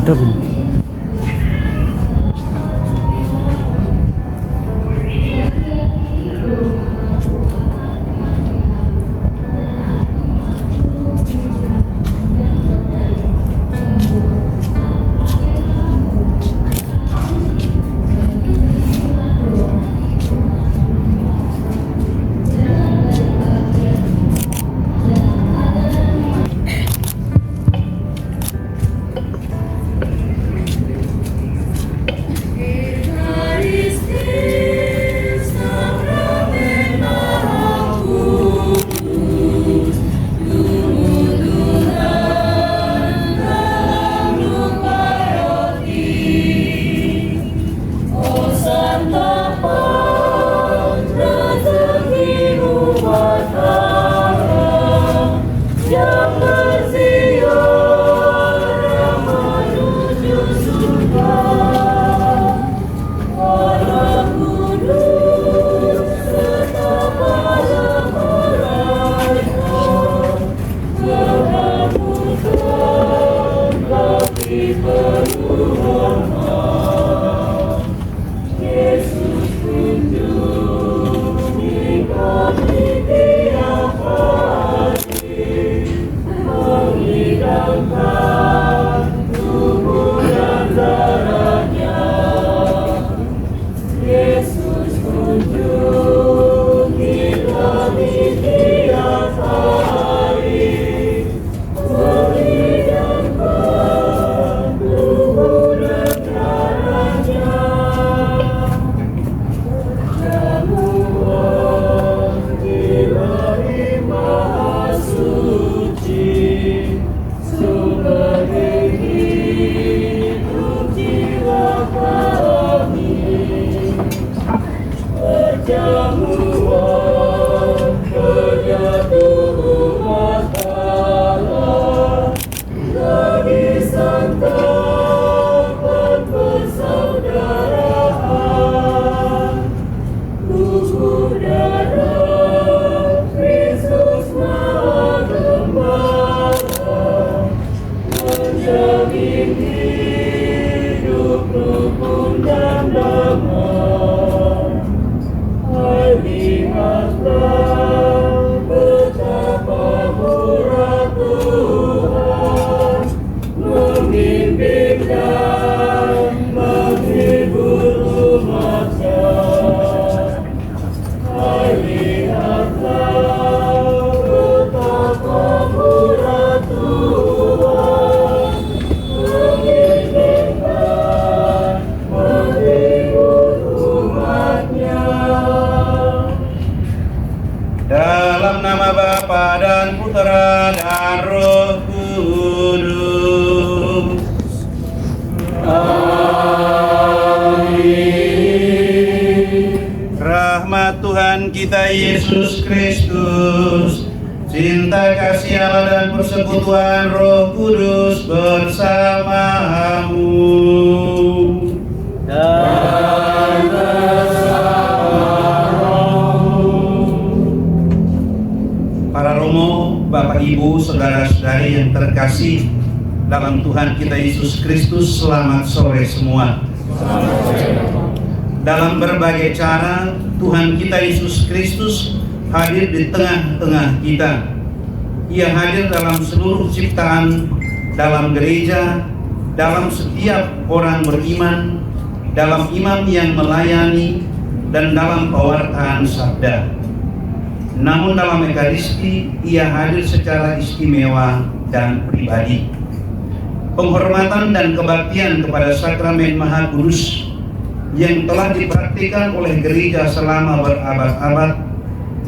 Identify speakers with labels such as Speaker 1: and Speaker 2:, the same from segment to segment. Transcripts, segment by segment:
Speaker 1: putar dulu.
Speaker 2: Dalam nama Bapa dan Putera dan Roh Kudus. Amin. Rahmat Tuhan kita Yesus Kristus, cinta kasih Allah dan persekutuan Roh Kudus bersamamu. Dan para romo, Bapak Ibu, saudara-saudari yang terkasih dalam Tuhan kita Yesus Kristus, selamat sore semua. Dalam berbagai cara Tuhan kita Yesus Kristus hadir di tengah-tengah kita. Ia hadir dalam seluruh ciptaan, dalam gereja, dalam setiap orang beriman, dalam imam yang melayani, dan dalam pewartaan sabda. Namun dalam Ekaristi ia hadir secara istimewa dan pribadi. Penghormatan dan kebaktian kepada sakramen Maha Kudus yang telah dipraktikkan oleh gereja selama berabad-abad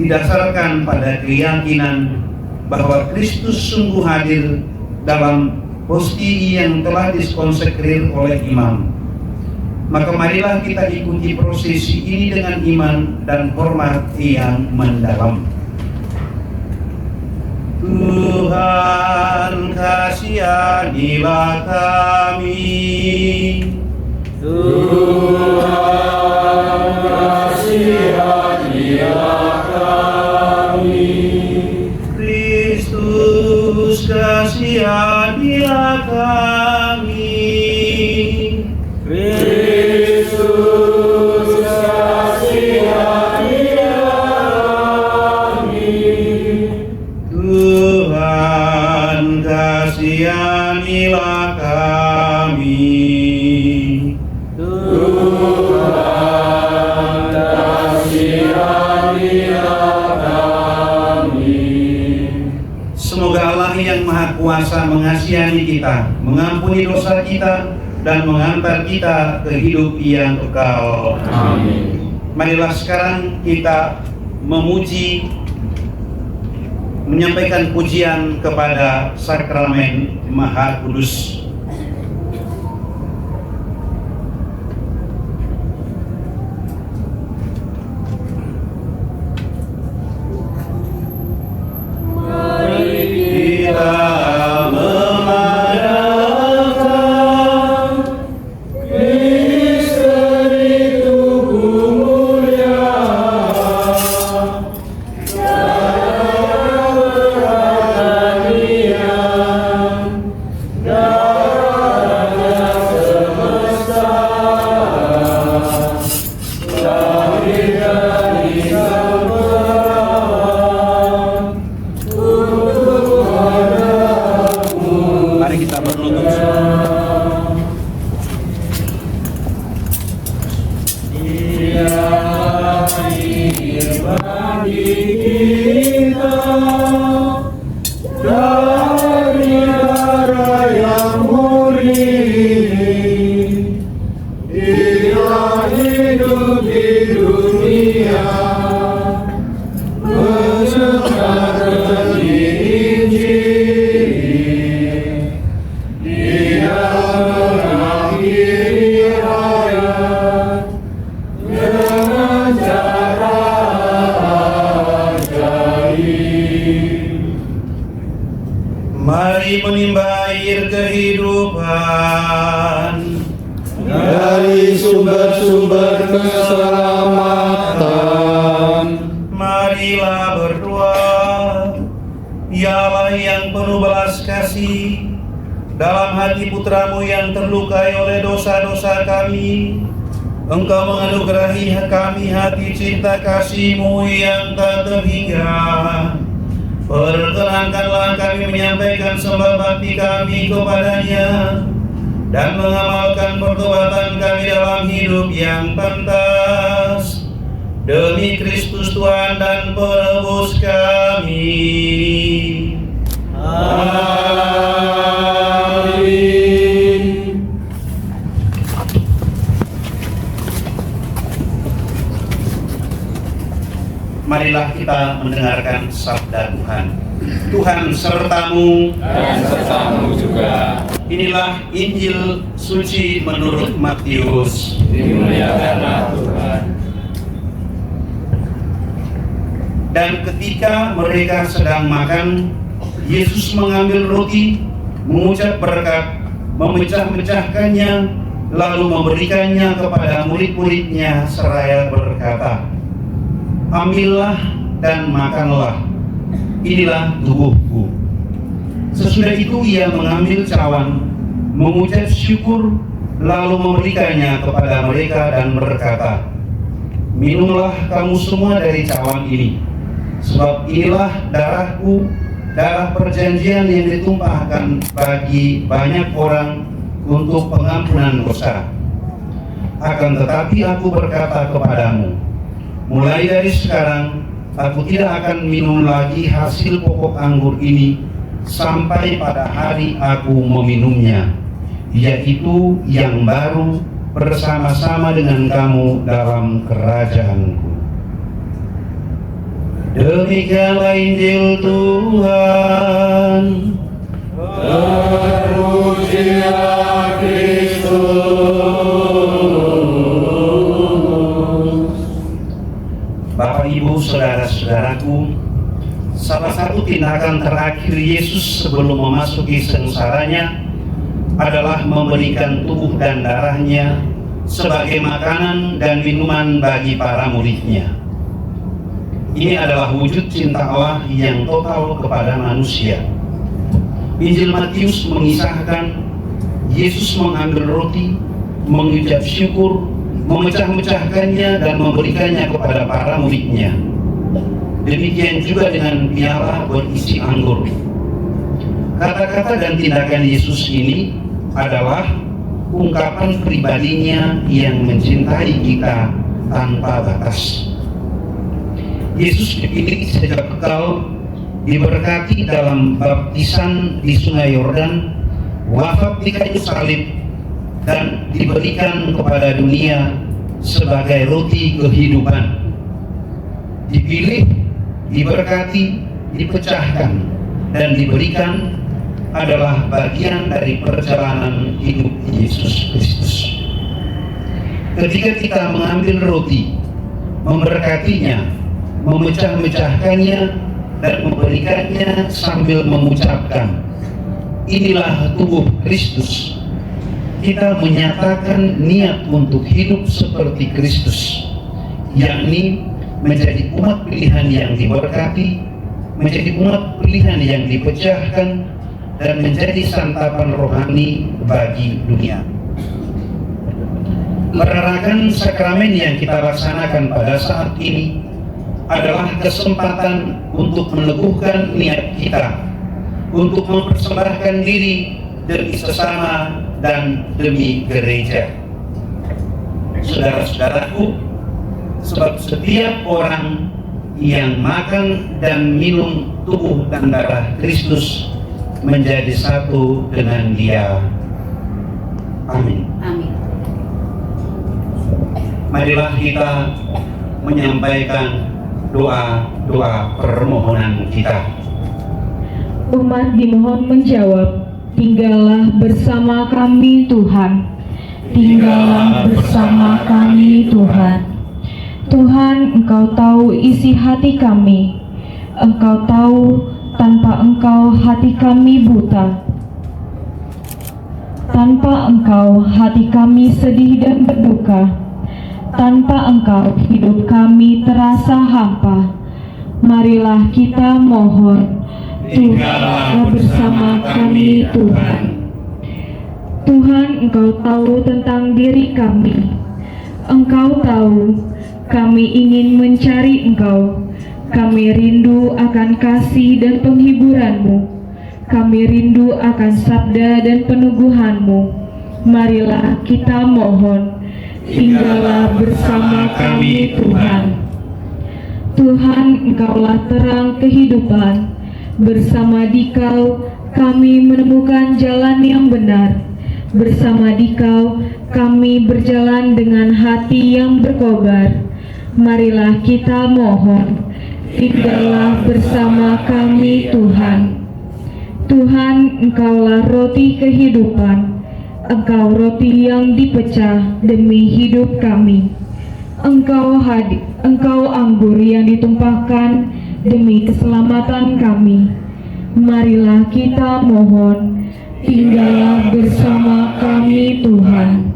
Speaker 2: didasarkan pada keyakinan bahwa Kristus sungguh hadir dalam hostia yang telah dikonsekrir oleh imam. Maka marilah kita ikuti prosesi ini dengan iman dan hormat yang mendalam. Tuhan kasihanilah kami. Tuhan kasihanilah kami. Kristus kasihanilah kami.
Speaker 1: Kristus kasihanilah kami.
Speaker 2: Tuhan kasihanilah kami.
Speaker 1: Tuhan kasihanilah kami.
Speaker 2: Semoga Allah yang Maha Kuasa mengasihani kita, mengampuni dosa kita, dan mengantar kita ke hidup yang kekal.
Speaker 1: Amin.
Speaker 2: Marilah sekarang kita memuji, menyampaikan pujian kepada Sakramen Maha Kudus. Mari menimba air kehidupan
Speaker 1: dari sumber-sumber keselamatan.
Speaker 2: Marilah berdoa. Ya Allah yang penuh belas kasih, dalam hati putramu yang terlukai oleh dosa-dosa kami, Engkau menganugerahi kami hati cinta kasih-Mu yang tak terhingga. Perkenankanlah kami menyampaikan sembah bakti kami kepadanya dan mengamalkan pertobatan kami dalam hidup yang pantas, demi Kristus Tuhan dan Penebus kami.
Speaker 1: Amin.
Speaker 2: Marilah kita mendengarkan sabda Tuhan. Tuhan sertamu
Speaker 1: Dan sertamu juga.
Speaker 2: Inilah Injil suci menurut Matius.
Speaker 1: Dimuliakanlah Tuhan.
Speaker 2: Dan ketika mereka sedang makan, Yesus mengambil roti, mengucap berkat, memecah-mecahkannya, lalu memberikannya kepada murid-muridnya seraya berkata, "Ambillah dan makanlah, inilah tubuhku." Sesudah itu ia mengambil cawan, mengucap syukur, lalu memberikannya kepada mereka dan berkata, "Minumlah kamu semua dari cawan ini, sebab inilah darahku, darah perjanjian yang ditumpahkan bagi banyak orang untuk pengampunan dosa. Akan tetapi aku berkata kepadamu, mulai dari sekarang aku tidak akan minum lagi hasil pokok anggur ini sampai pada hari aku meminumnya, yaitu yang baru bersama-sama dengan kamu dalam kerajaanku." Demikianlah Injil Tuhan.
Speaker 1: Terpujilah Kristus.
Speaker 2: Bapak, Ibu, saudara-saudaraku, salah satu tindakan terakhir Yesus sebelum memasuki sengsaranya adalah memberikan tubuh dan darahnya sebagai makanan dan minuman bagi para muridnya. Ini adalah wujud cinta Allah yang total kepada manusia. Injil Matius mengisahkan Yesus mengambil roti, mengucap syukur, memecah-mecahkannya dan memberikannya kepada para muridnya. Demikian juga dengan piala berisi anggur. Kata-kata dan tindakan Yesus ini adalah ungkapan pribadinya yang mencintai kita tanpa batas. Yesus dipilih sejak kekal, diberkati dalam baptisan di Sungai Yordan, wafat di kayu salib, dan diberikan kepada dunia sebagai roti kehidupan. Dipilih, diberkati, dipecahkan, dan diberikan adalah bagian dari perjalanan hidup Yesus Kristus. Ketika kita mengambil roti, memberkatinya, memecah-mecahkannya, dan memberikannya sambil mengucapkan, "Inilah tubuh Kristus," kita menyatakan niat untuk hidup seperti Kristus, yakni menjadi umat pilihan yang diberkati, menjadi umat pilihan yang dipecahkan, dan menjadi santapan rohani bagi dunia. Perarakan sakramen yang kita laksanakan pada saat ini adalah kesempatan untuk meneguhkan niat kita, untuk mempersembahkan diri demi sesama dan demi gereja. Saudara-saudaraku, sebab setiap orang yang makan dan minum tubuh dan darah Kristus menjadi satu dengan Dia. Amin.
Speaker 3: Amin.
Speaker 2: Marilah kita menyampaikan doa-doa permohonan kita.
Speaker 4: Umat dimohon menjawab, "Tinggallah bersama kami Tuhan. Tinggallah bersama kami Tuhan. Tuhan, Engkau tahu isi hati kami. Engkau tahu tanpa Engkau hati kami buta. Tanpa Engkau hati kami sedih dan berduka. Tanpa Engkau hidup kami terasa hampa. Marilah kita mohon, tinggallah bersama kami Tuhan. Tuhan, Engkau tahu tentang diri kami. Engkau tahu kami ingin mencari Engkau. Kami rindu akan kasih dan penghiburan-Mu. Kami rindu akan sabda dan peneguhan-Mu. Marilah kita mohon, tinggallah bersama kami Tuhan. Tuhan, Engkaulah terang kehidupan. Bersama Dikau kami menemukan jalan yang benar. Bersama Dikau kami berjalan dengan hati yang berkobar. Marilah kita mohon, tinggallah bersama kami Tuhan. Tuhan, Engkaulah roti kehidupan. Engkau roti yang dipecah demi hidup kami. Engkau anggur yang ditumpahkan demi keselamatan kami. Marilah kita mohon, tinggallah bersama kami Tuhan.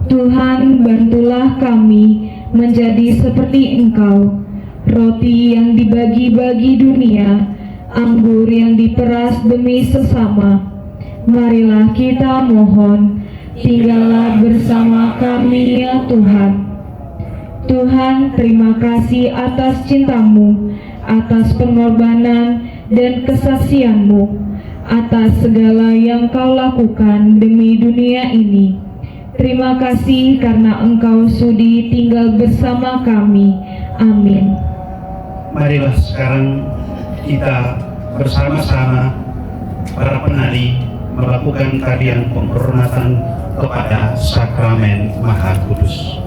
Speaker 4: Tuhan, bantulah kami menjadi seperti Engkau, roti yang dibagi-bagi dunia, anggur yang diperas demi sesama. Marilah kita mohon, tinggallah bersama kami ya Tuhan. Tuhan, terima kasih atas cinta-Mu, atas pengorbanan dan kesaksian-Mu, atas segala yang Kau lakukan demi dunia ini. Terima kasih karena Engkau sudi tinggal bersama kami. Amin.
Speaker 2: Marilah sekarang kita bersama-sama para penari melakukan tarian penghormatan kepada Sakramen Maha Kudus.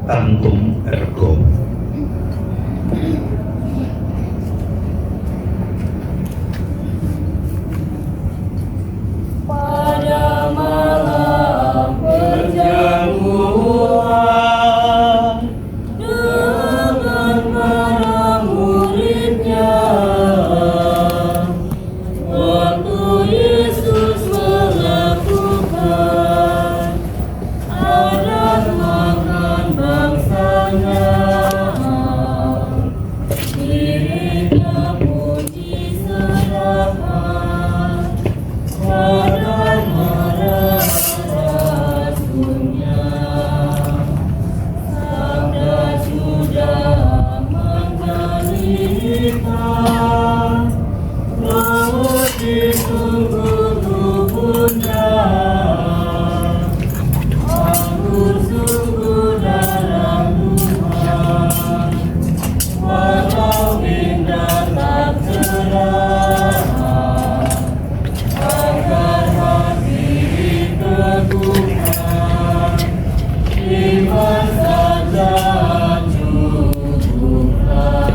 Speaker 2: tantum ergo.
Speaker 3: Pada malam perjamuan dengan para muridnya, waktu Yesus melakukan adat makan bangsanya, dirinya pun diserahkan pada marah rasulnya. Sabda sudah mengalihkan, maut ditunggu tubuhnya. Anggur sungguh dalam Tuhan, walau indah tak cerah, agar hati diteguhkan, iman saja cukuplah.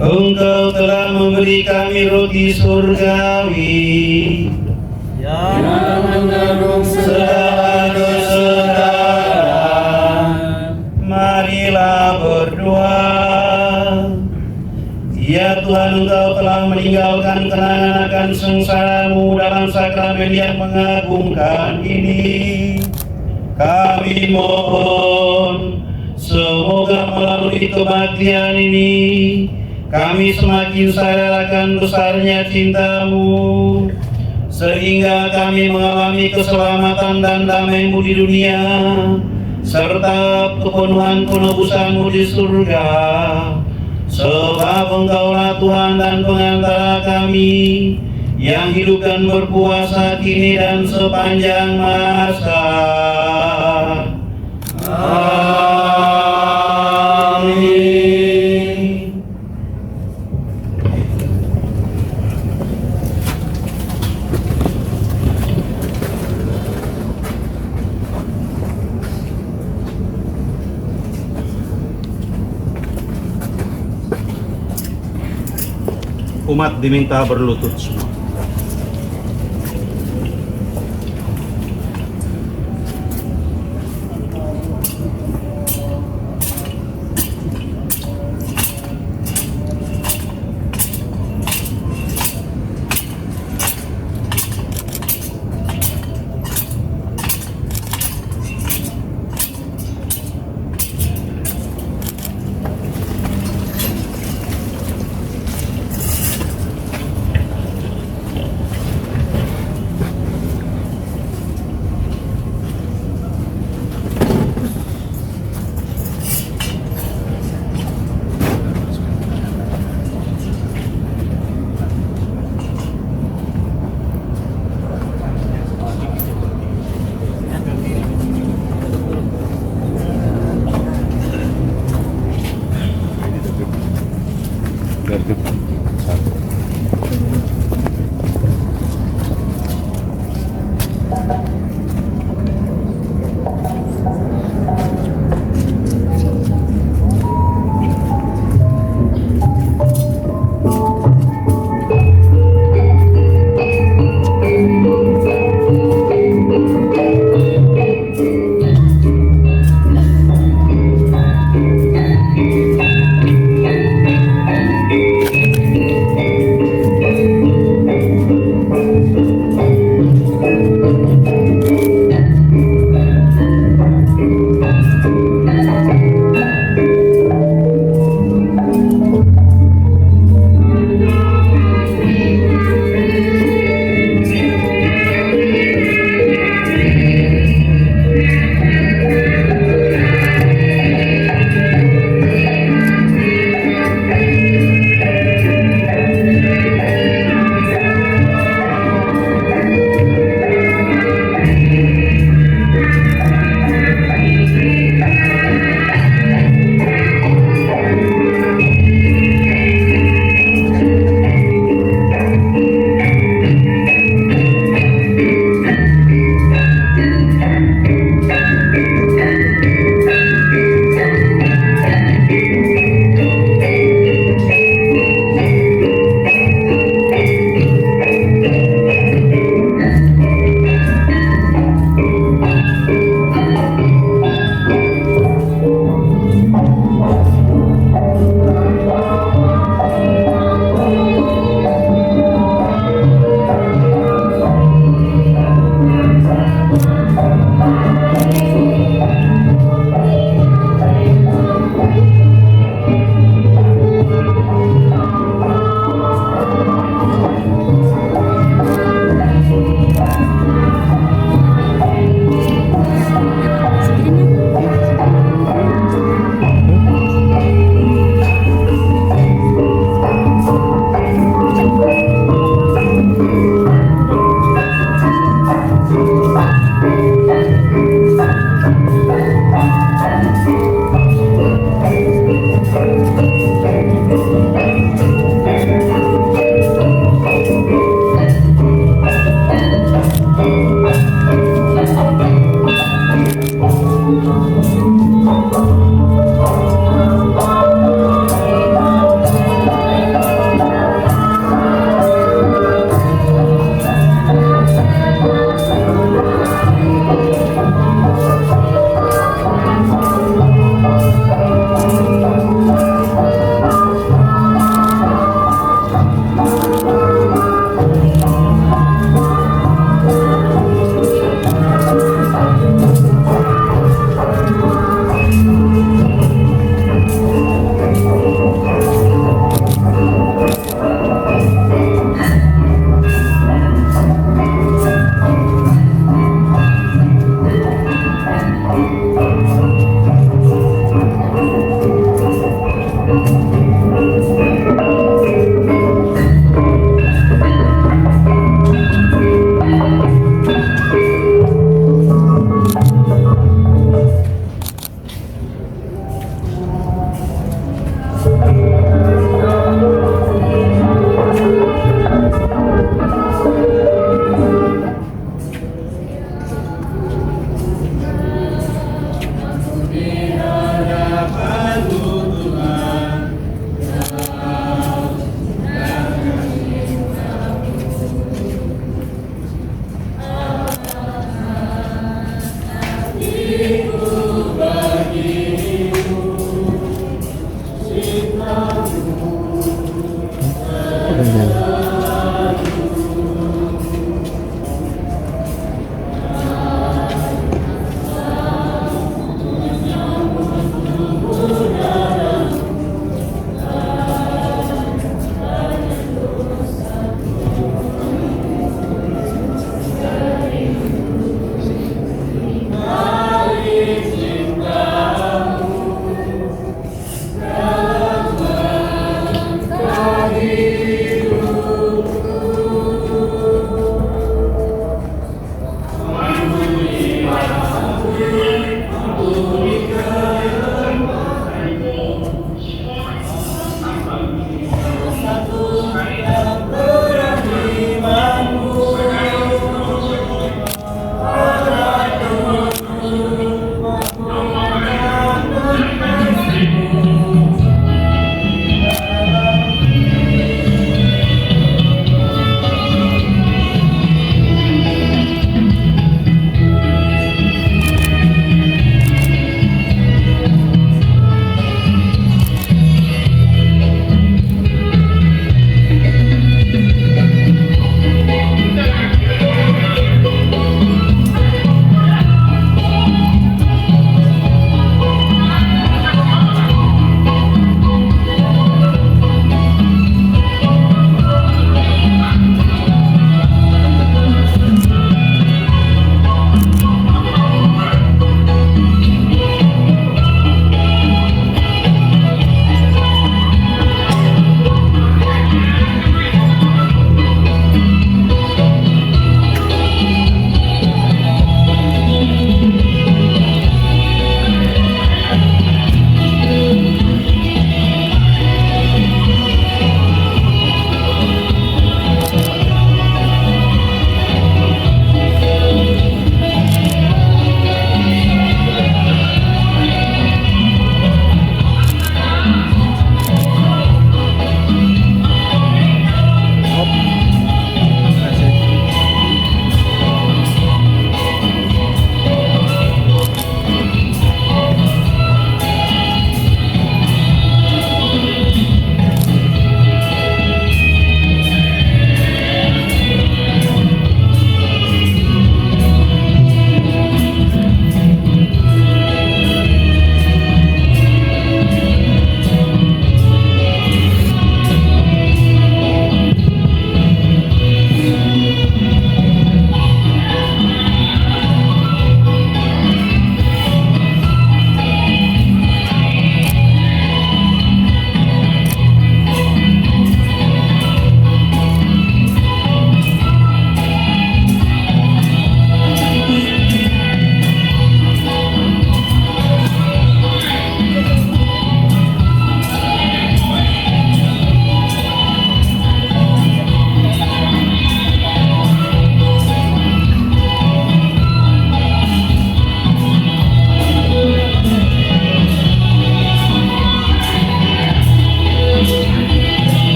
Speaker 2: Engkau telah memberi kami roti surgawi
Speaker 1: yang mengandung segala kesetaraan.
Speaker 2: Marilah berdoa. Ya Tuhan, Engkau telah meninggalkan kenangan akan sengsaramu dalam sakramen yang mengagumkan ini. Kami mohon, semoga melalui kebaktian ini kami semakin sadar akan besarnya cinta-Mu, sehingga kami mengalami keselamatan dan damai-Mu di dunia, serta kepenuhan penebusan-Mu di surga. Sebab Engkaulah Tuhan dan pengantara kami, yang hidup dan berkuasa kini dan sepanjang masa. Amin. Umat diminta berlutut semua.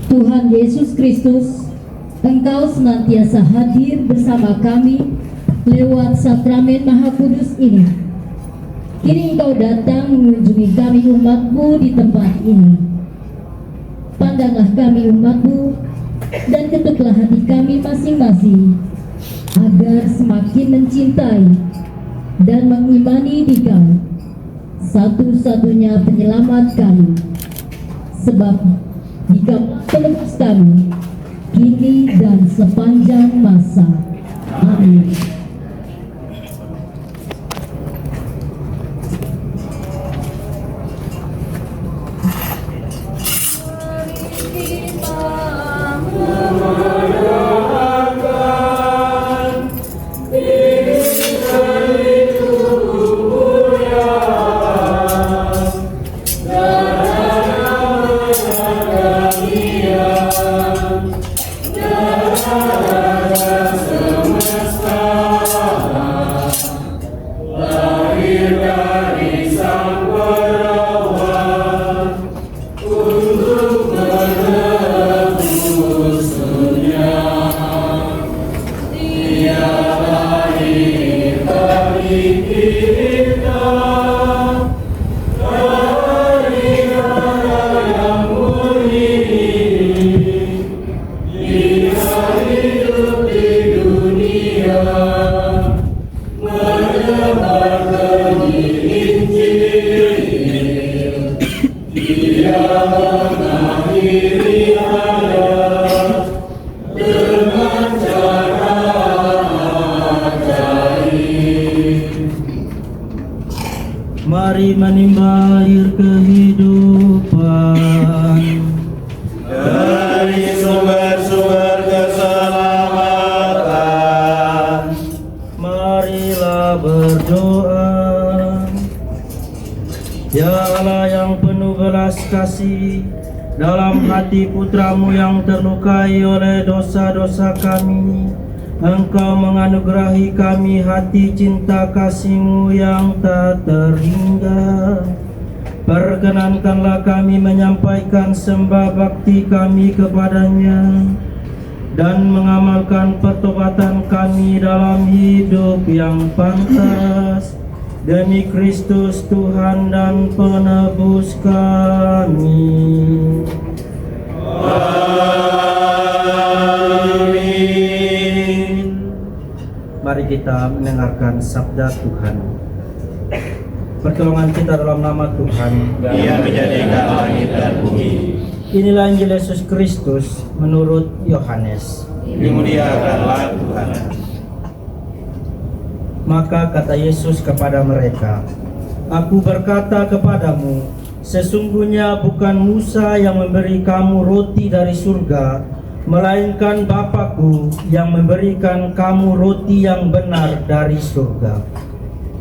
Speaker 5: Tuhan Yesus Kristus, Engkau senantiasa hadir bersama kami lewat sakramen Maha Kudus ini. Kini Engkau datang mengunjungi kami umat-Mu di tempat ini. Pandanglah kami umat-Mu dan ketuklah hati kami masing-masing, agar semakin mencintai dan mengimani Dikau, satu-satunya penyelamat kami. Sebab Dikau penebus kami kini dan sepanjang masa. Amin.
Speaker 1: Mari menimba air kehidupan
Speaker 3: dari sumber-sumber keselamatan.
Speaker 1: Marilah berdoa. Ya Allah yang penuh belas kasih, dalam hati putra-Mu yang terlukai oleh dosa-dosa kami, Engkau menganugerahi kami hati cinta kasih-Mu yang tak terhingga. Perkenankanlah kami menyampaikan sembah bakti kami kepadanya dan mengamalkan pertobatan kami dalam hidup yang pantas, demi Kristus Tuhan dan Penebus kami. Mari kita mendengarkan sabda Tuhan. Pertolongan kita dalam nama Tuhan.
Speaker 3: Dia menjadikan langit dan bumi.
Speaker 1: Inilah Injil Yesus Kristus menurut Yohanes.
Speaker 3: Dimuliakanlah Tuhan.
Speaker 1: Maka kata Yesus kepada mereka, Aku berkata kepadamu, sesungguhnya bukan Musa yang memberi kamu roti dari surga, melainkan Bapa-Ku yang memberikan kamu roti yang benar dari surga.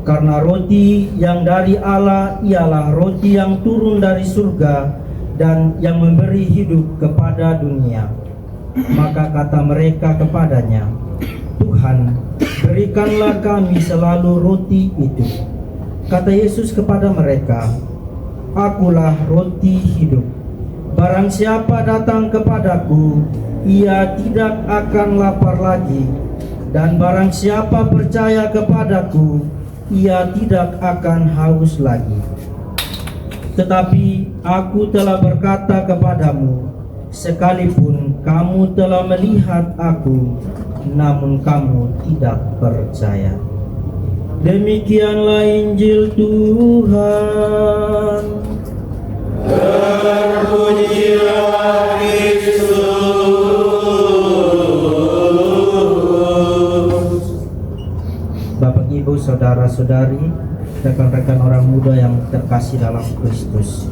Speaker 1: Karena roti yang dari Allah ialah roti yang turun dari surga dan yang memberi hidup kepada dunia. Maka kata mereka kepadanya, Tuhan, berikanlah kami selalu roti itu. Kata Yesus kepada mereka, Akulah roti hidup. Barang siapa datang kepadaku, ia tidak akan lapar lagi, dan barang siapa percaya kepadaku, ia tidak akan haus lagi. Tetapi aku telah berkata kepadamu, sekalipun kamu telah melihat aku, namun kamu tidak percaya. Demikianlah Injil Tuhan.
Speaker 3: Terpujilah Kristus.
Speaker 1: Bapak, Ibu, saudara-saudari, rekan-rekan orang muda yang terkasih dalam Kristus.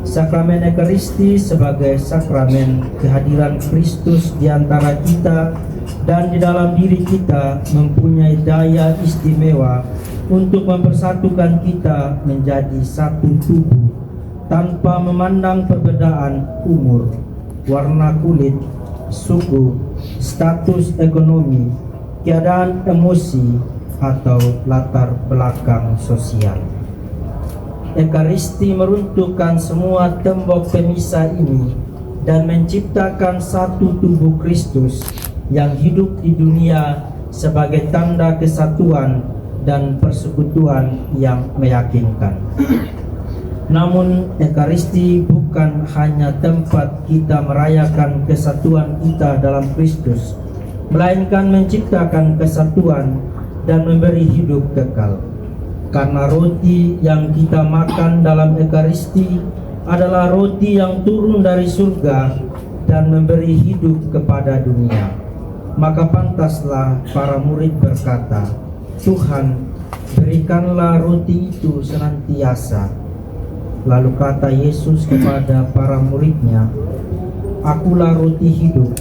Speaker 1: Sakramen Ekaristi sebagai sakramen kehadiran Kristus di antara kita dan di dalam diri kita mempunyai daya istimewa untuk mempersatukan kita menjadi satu tubuh tanpa memandang perbedaan umur, warna kulit, suku, status ekonomi, keadaan emosi, atau latar belakang sosial. Ekaristi meruntuhkan semua tembok pemisah ini dan menciptakan satu tubuh Kristus yang hidup di dunia sebagai tanda kesatuan dan persekutuan yang meyakinkan. Namun Ekaristi bukan hanya tempat kita merayakan kesatuan kita dalam Kristus, melainkan menciptakan kesatuan dan memberi hidup kekal. Karena roti yang kita makan dalam Ekaristi adalah roti yang turun dari surga dan memberi hidup kepada dunia. Maka pantaslah para murid berkata, "Tuhan, berikanlah roti itu senantiasa." Lalu kata Yesus kepada para muridnya, "Akulah roti hidup.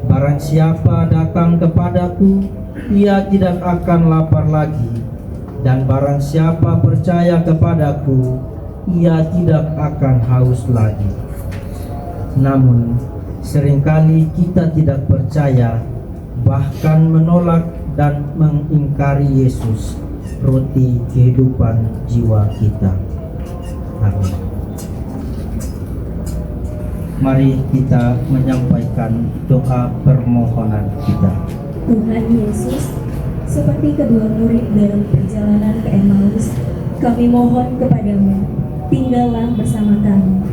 Speaker 1: Barang siapa datang kepadaku, ia tidak akan lapar lagi. Dan barang siapa percaya kepadaku, ia tidak akan haus lagi." Namun, seringkali kita tidak percaya, bahkan menolak dan mengingkari Yesus, roti kehidupan jiwa kita. Amin. Mari kita menyampaikan doa permohonan kita.
Speaker 6: Tuhan Yesus, seperti kedua murid dalam perjalanan ke Emmaus, kami mohon kepadamu, tinggallah bersama kami.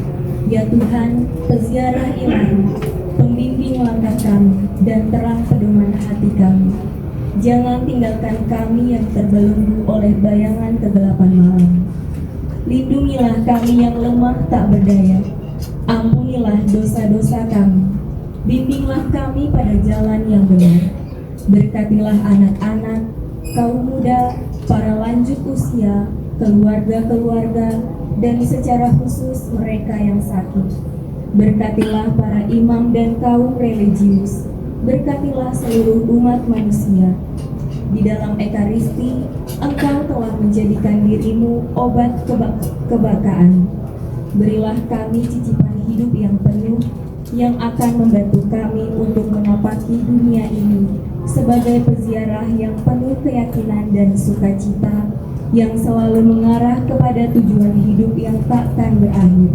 Speaker 6: Ya Tuhan, peziarah ilahi, pembimbing langkah kami dan terang pedoman hati kami. Jangan tinggalkan kami yang terbelenggu oleh bayangan kegelapan malam. Lindungilah kami yang lemah tak berdaya. Ampunilah dosa-dosa kami. Bimbinglah kami pada jalan yang benar. Berkatilah anak-anak, kaum muda, para lanjut usia, keluarga-keluarga, dan secara khusus mereka yang sakit. Berkatilah para imam dan kaum religius. Berkatilah seluruh umat manusia. Di dalam Ekaristi, Engkau telah menjadikan dirimu obat kebakaan. Berilah kami cicipan hidup yang penuh, yang akan membantu kami untuk menapaki dunia ini sebagai peziarah yang penuh keyakinan dan sukacita, yang selalu mengarah kepada tujuan hidup yang takkan berakhir.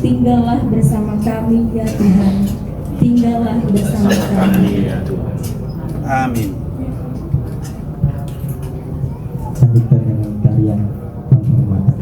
Speaker 6: Tinggallah bersama kami ya Tuhan, tinggallah bersama kami.
Speaker 2: Amin.
Speaker 1: Lanjutkan dengan tarian penghormatan.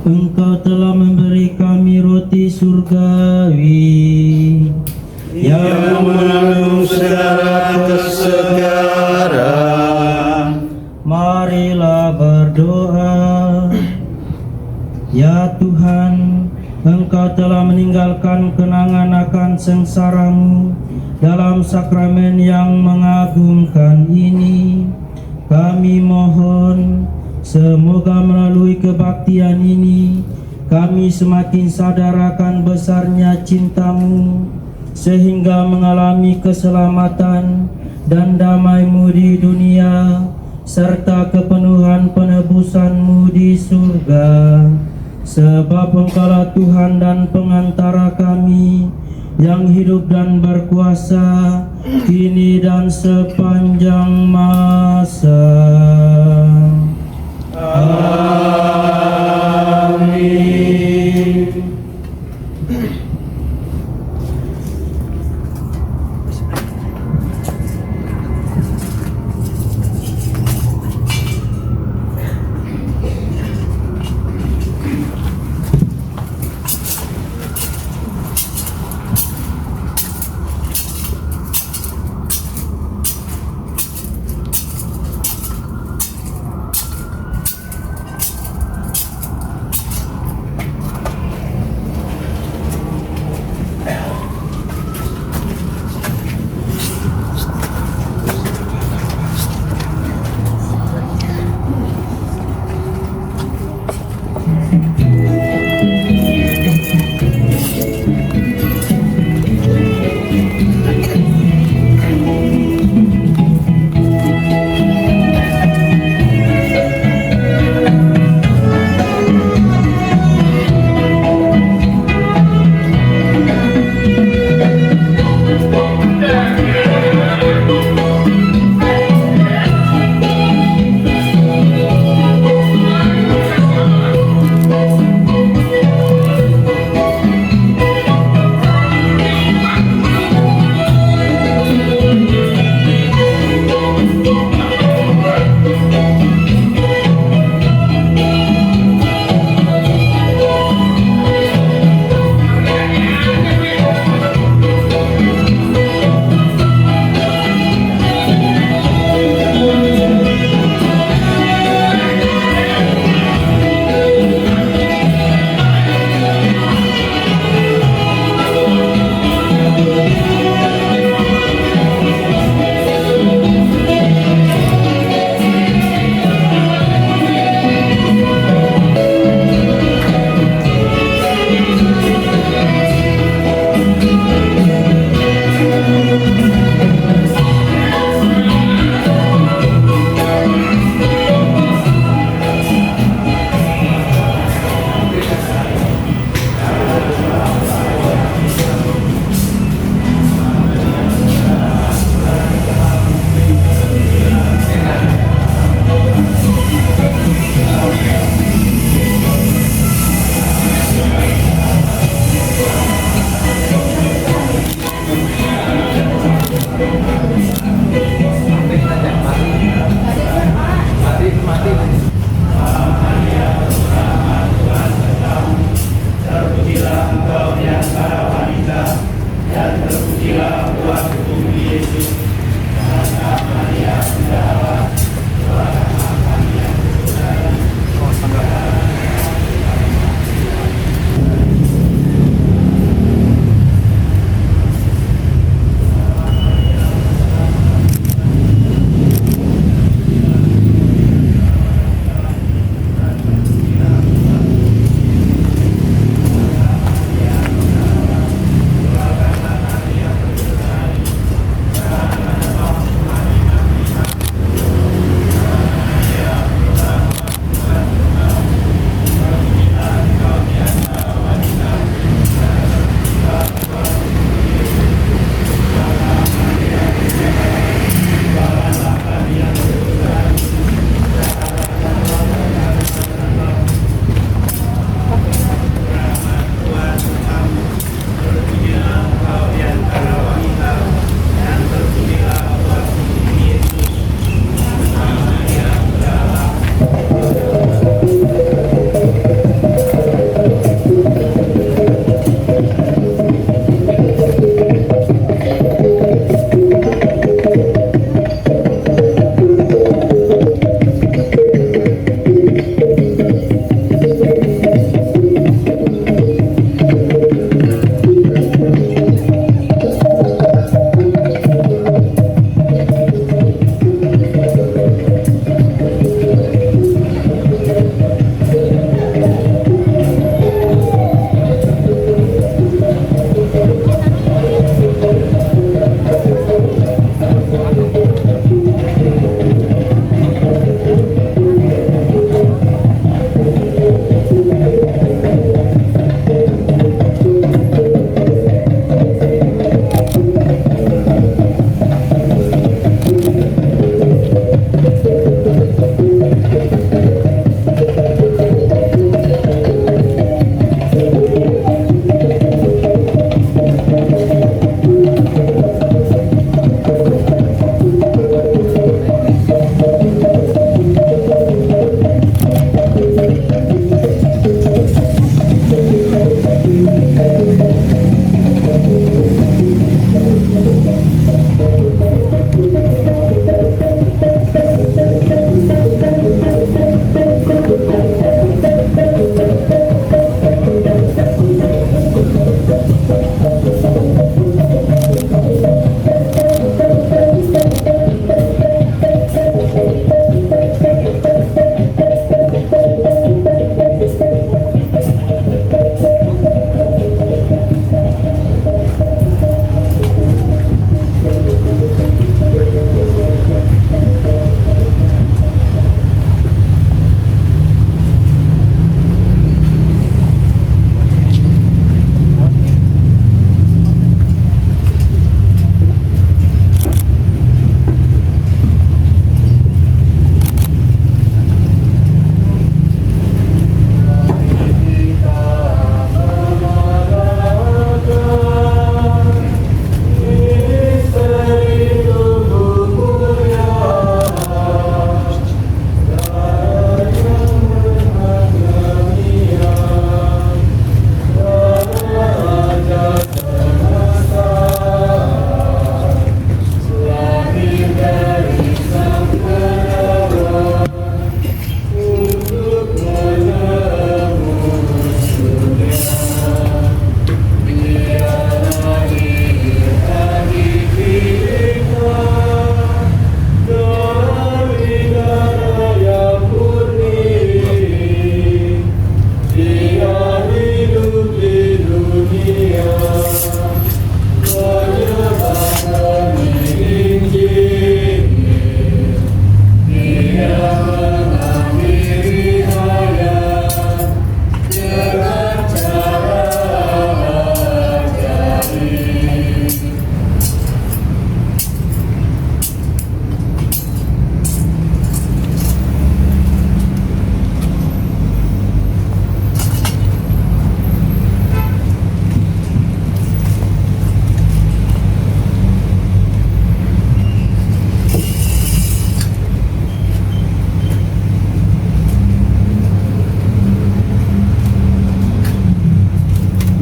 Speaker 1: Engkau telah memberi kami roti surgawi
Speaker 3: yang mengandung segala kesegaran.
Speaker 1: Marilah berdoa. Ya Tuhan, Engkau telah meninggalkan kenangan akan sengsaramu dalam sakramen yang mengagumkan ini. Kami mohon, semoga melalui kebaktian ini kami semakin sadar akan besarnya cintamu, sehingga mengalami keselamatan dan damai-Mu di dunia, serta kepenuhan penebusan-Mu di surga. Sebab Engkaulah Tuhan dan pengantara kami, yang hidup dan berkuasa kini dan sepanjang masa.
Speaker 3: Amin.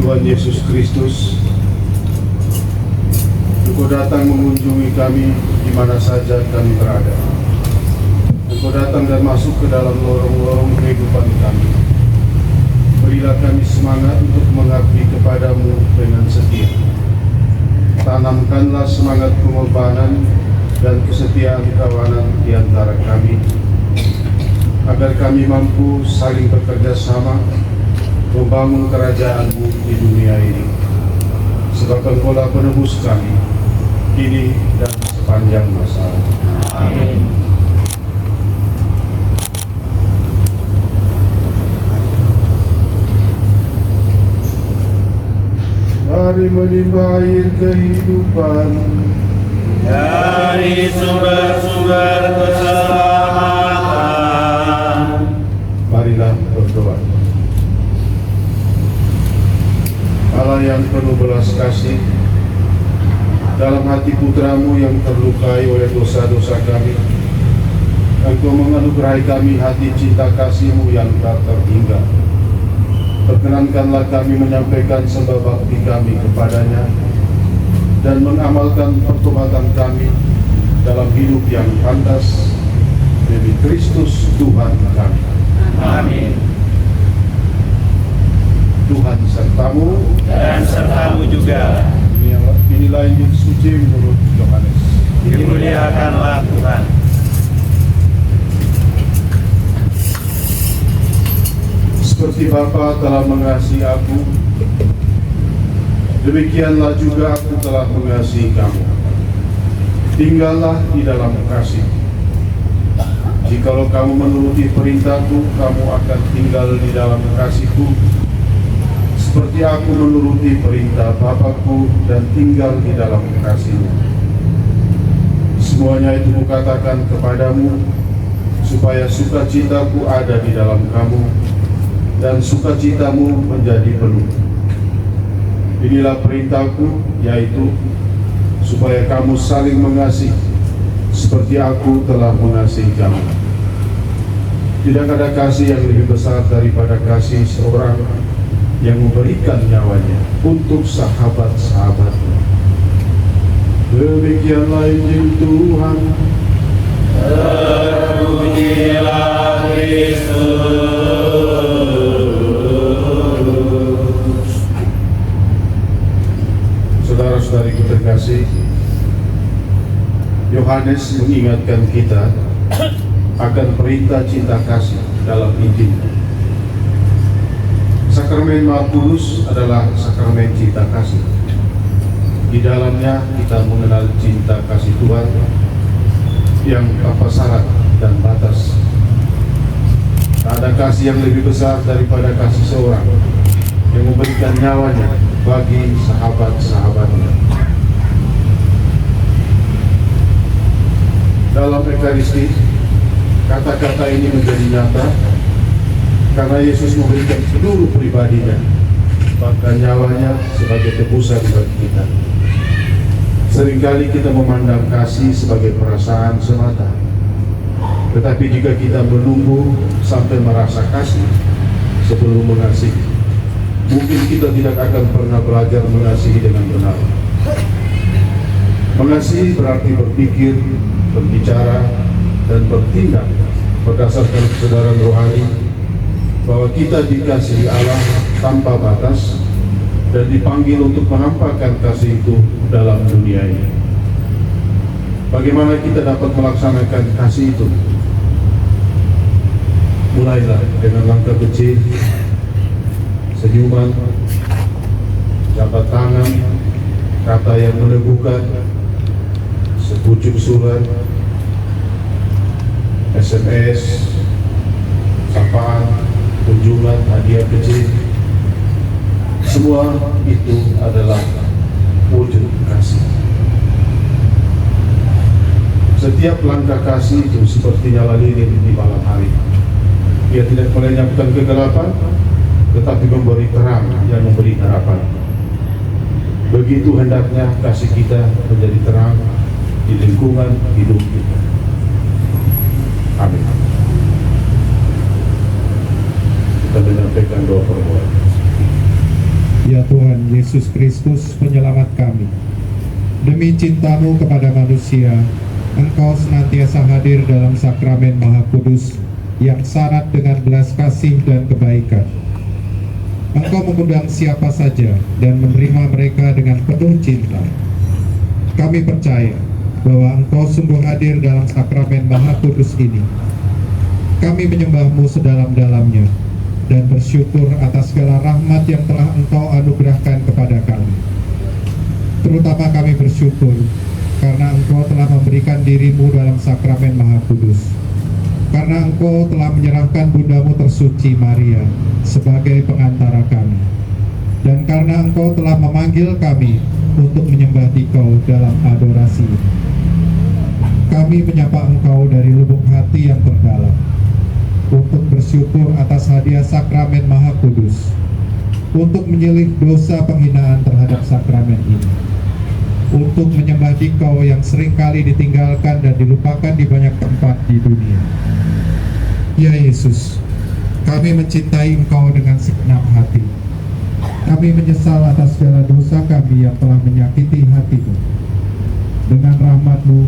Speaker 3: Tuhan Yesus Kristus, Engkau datang mengunjungi kami di mana saja kami berada. Engkau datang dan masuk ke dalam lorong-lorong kehidupan kami. Berilah kami semangat untuk mengabdi kepadamu dengan setia. Tanamkanlah semangat pengorbanan dan kesetiaan kawanan di antara kami, agar kami mampu saling bekerja sama membangun kerajaan-Mu di dunia ini. Sebab Engkau-lah penebus kami, kini dan sepanjang masa. Amin. Mari menimba air kehidupan
Speaker 2: Dari sumber-sumber keselamatan.
Speaker 3: Marilah berdoa. Allah yang penuh belas kasih, dalam hati putramu yang terlukai oleh dosa-dosa kami, Engkau menganugerahi kami hati cinta kasih-Mu yang tak terhingga. Perkenankanlah kami menyampaikan sembah bakti kami kepadanya dan mengamalkan pertobatan kami dalam hidup yang pantas demi Kristus Tuhan kami.
Speaker 2: Amin.
Speaker 3: Tuhan sertamu
Speaker 2: Dan sertamu juga.
Speaker 3: Inilah Injil suci menurut Yohanes.
Speaker 2: Dimuliakanlah Tuhan.
Speaker 3: Seperti Bapa telah mengasihi aku, demikianlah juga aku telah mengasihi kamu. Tinggallah di dalam kasih. Jikalau kamu menuruti perintahku, kamu akan tinggal di dalam kasihku, seperti aku menuruti perintah Bapakku dan tinggal di dalam kasih-Mu. Semuanya itu kukatakan kepadamu, supaya sukacitaku ada di dalam kamu, dan sukacitamu menjadi penuh. Inilah perintahku, yaitu supaya kamu saling mengasihi, seperti aku telah mengasihi kamu. Tidak ada kasih yang lebih besar daripada kasih seorang yang memberikan nyawanya untuk sahabat-sahabatnya. Demikianlah Injil Tuhan.
Speaker 2: Terpujilah Kristus.
Speaker 3: Saudara-saudariku terkasih, Yohanes mengingatkan kita akan perintah cinta kasih dalam Injil. Sakramen Maha Kudus adalah sakramen cinta kasih. Di dalamnya kita mengenal cinta kasih Tuhan yang tanpa syarat dan batas. Tak ada kasih yang lebih besar daripada kasih seorang yang memberikan nyawanya bagi sahabat-sahabatnya. Dalam Ekaristi, kata-kata ini menjadi nyata karena Yesus memberikan seluruh pribadinya, bahkan nyawanya sebagai tebusan bagi kita. Seringkali kita memandang kasih sebagai perasaan semata, tetapi jika kita menunggu sampai merasa kasih sebelum mengasihi, mungkin kita tidak akan pernah belajar mengasihi dengan benar. Mengasihi berarti berpikir, berbicara, dan bertindak berdasarkan kesadaran rohani bahwa kita dikasihi Allah tanpa batas dan dipanggil untuk menampakkan kasih itu dalam dunia ini. Bagaimana kita dapat melaksanakan kasih itu? Mulailah dengan langkah kecil, senyuman, jabat tangan, kata yang meneguhkan, sepucuk surat, SMS, sapaan, kunjungan, hadiah kecil. Semua itu adalah wujud kasih. Setiap langkah kasih itu seperti nyala lilin di malam hari. Ia tidak melenyapkan kegelapan, tetapi memberi terang yang memberi harapan. Begitu hendaknya kasih kita menjadi terang di lingkungan hidup kita. Amin. Kita menyampaikan doa permohonan.
Speaker 7: ya Tuhan Yesus Kristus penyelamat kami. Demi cintamu kepada manusia, Engkau senantiasa hadir dalam sakramen Maha Kudus yang syarat dengan belas kasih dan kebaikan. Engkau mengundang siapa saja dan menerima mereka dengan penuh cinta. Kami percaya bahwa Engkau sungguh hadir dalam sakramen Maha Kudus ini. Kami menyembah-Mu sedalam-dalamnya dan bersyukur atas segala rahmat yang telah Engkau anugerahkan kepada kami. Terutama kami bersyukur karena Engkau telah memberikan diri-Mu dalam sakramen Maha Kudus. Karena Engkau telah menyerahkan Bundamu tersuci Maria sebagai pengantara kami. Dan karena Engkau telah memanggil kami untuk menyembah Dikau dalam adorasi. Kami menyapa Engkau dari lubuk hati yang terdalam untuk bersyukur atas hadiah sakramen Maha Kudus, untuk menyelih dosa penghinaan terhadap sakramen ini, untuk menyembah Dikau yang seringkali ditinggalkan dan dilupakan di banyak tempat di dunia. Ya Yesus, kami mencintai Engkau dengan segenap hati. Kami menyesal atas segala dosa kami yang telah menyakiti hati-Mu. Dengan rahmat-Mu,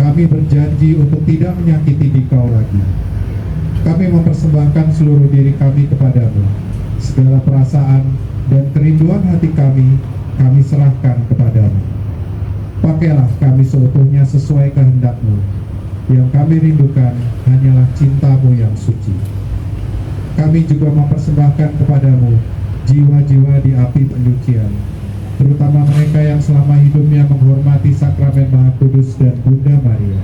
Speaker 7: kami berjanji untuk tidak menyakiti Dikau lagi. Kami mempersembahkan seluruh diri kami kepadamu. Segala perasaan dan kerinduan hati kami serahkan kepadamu. Pakailah kami seutuhnya sesuai kehendak-Mu. Yang kami rindukan hanyalah cinta-Mu yang suci. Kami juga mempersembahkan kepadamu jiwa-jiwa di api penyucian, terutama mereka yang selama hidupnya menghormati sakramen Maha Kudus dan Bunda Maria.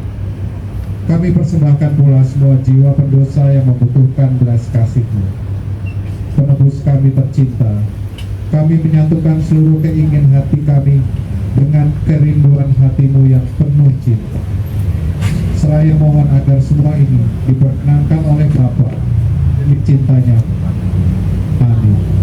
Speaker 7: Kami persembahkan pula semua jiwa pendosa yang membutuhkan belas kasih-Mu. Penebus kami tercinta, kami menyatukan seluruh keingin hati kami dengan kerinduan hati-Mu yang penuh cinta. Seraya mohon agar semua ini diperkenankan oleh Bapa demi cintanya. Amin.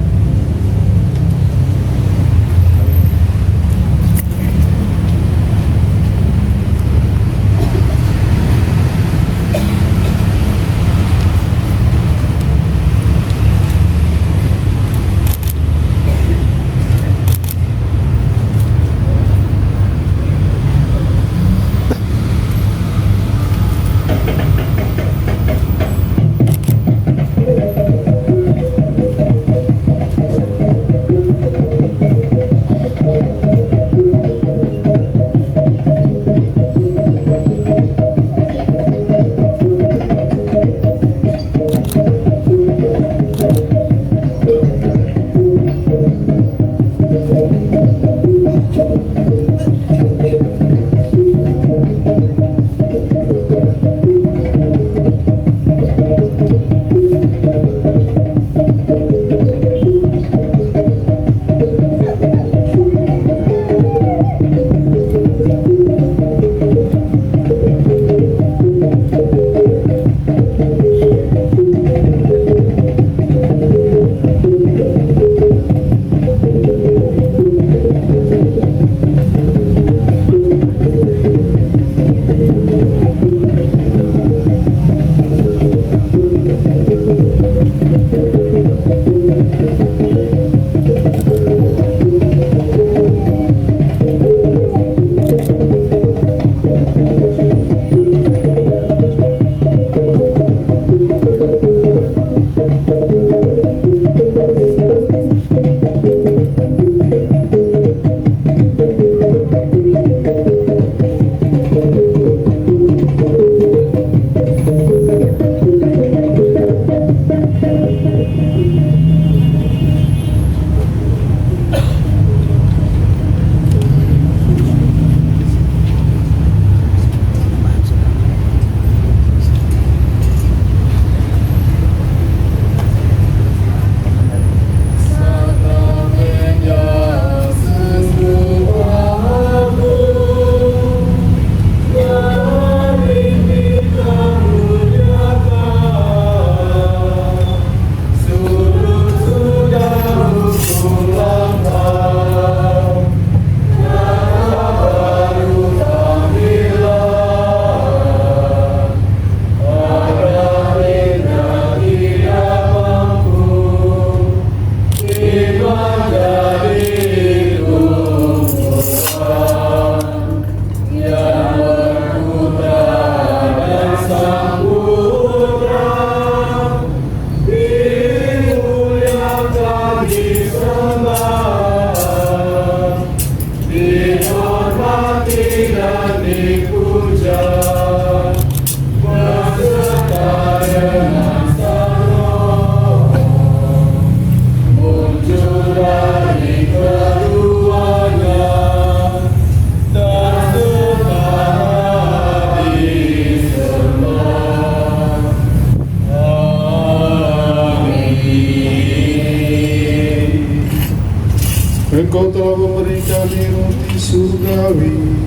Speaker 3: surgawi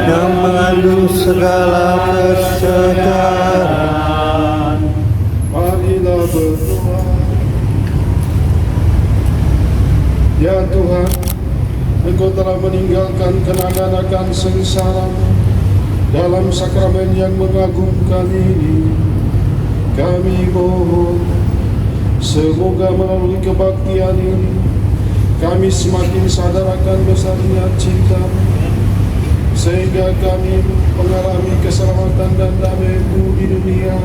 Speaker 8: yang mengandung segala kesetaraan.
Speaker 3: Marilah berdoa. Ya Tuhan, Engkau telah meninggalkan kenangan akan sengsara dalam sakramen yang mengagumkan ini. Kami mohon, semoga melalui kebaktian ini kami semakin sadar akan besarnya cinta-Mu, sehingga kami mengalami keselamatan dan damai-Mu di dunia,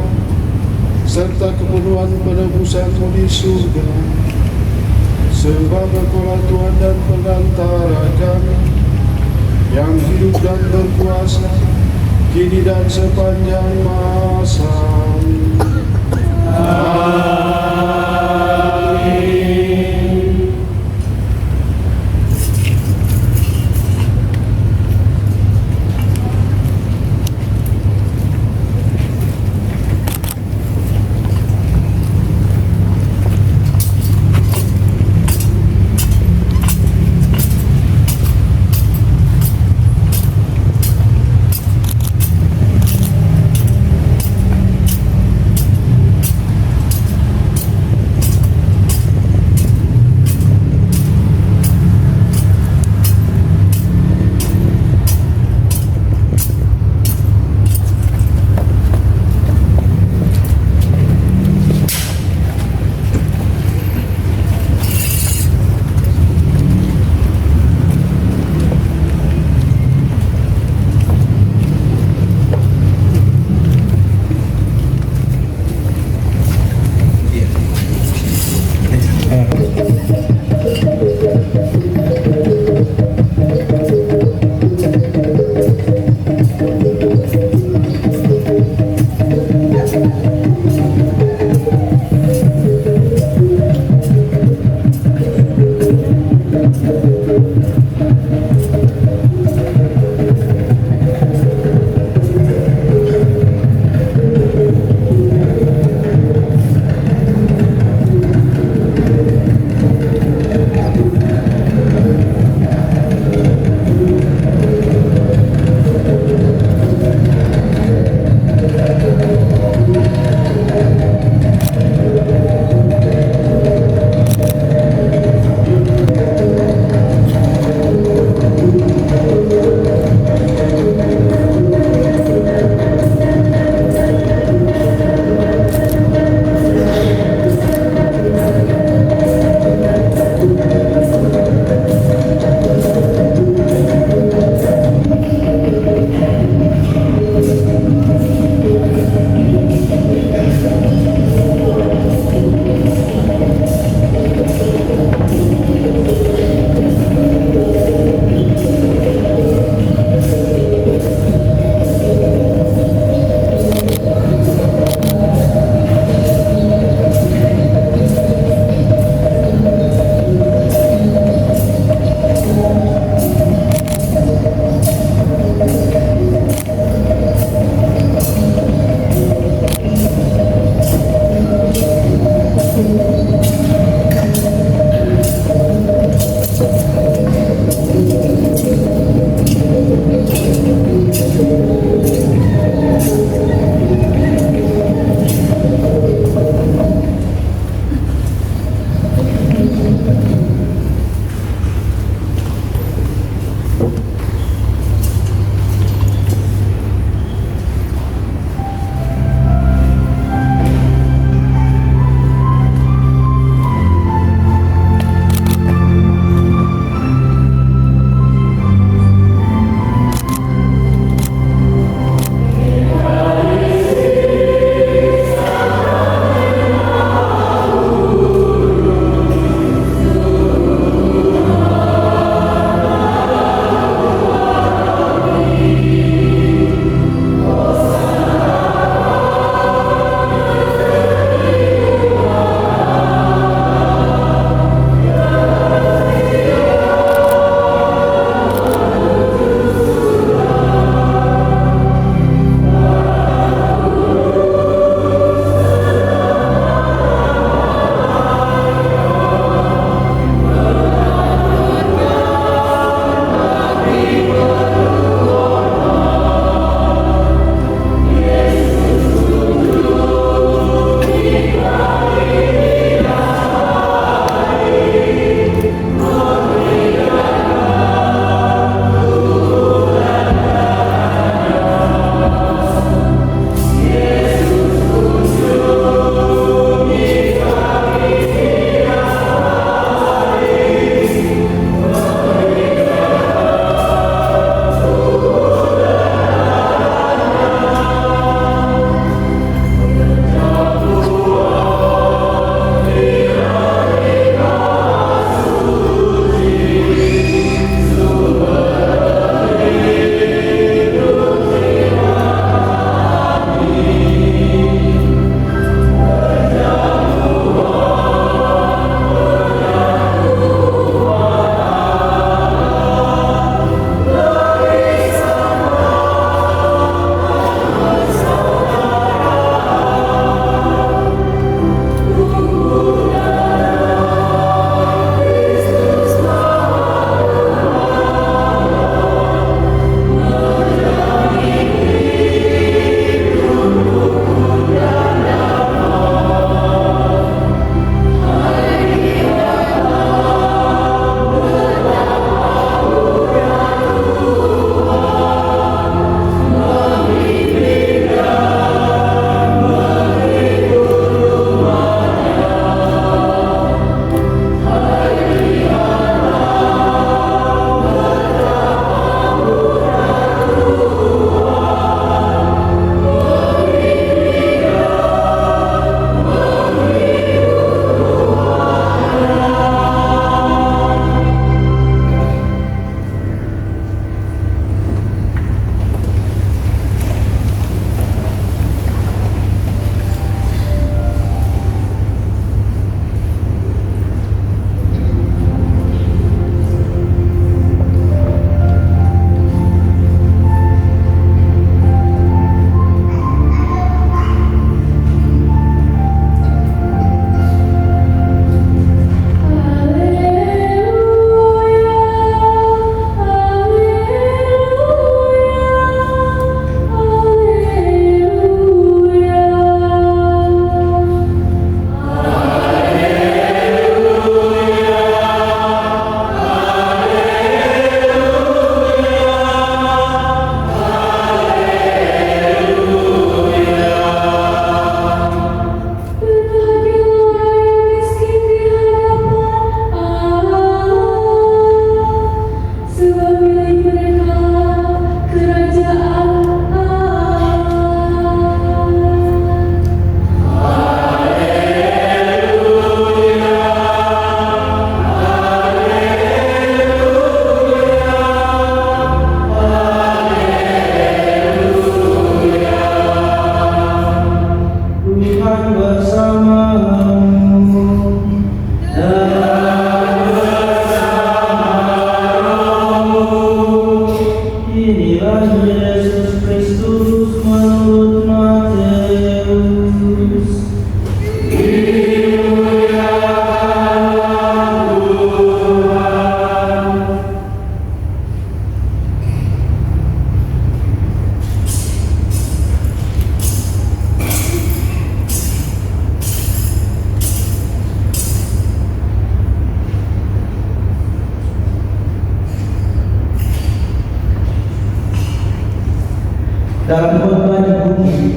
Speaker 3: serta kepenuhan penebusan-Mu di surga. Sebab Engkaulah Tuhan dan Pengantara kami, yang hidup dan berkuasa kini dan sepanjang masa. Amin.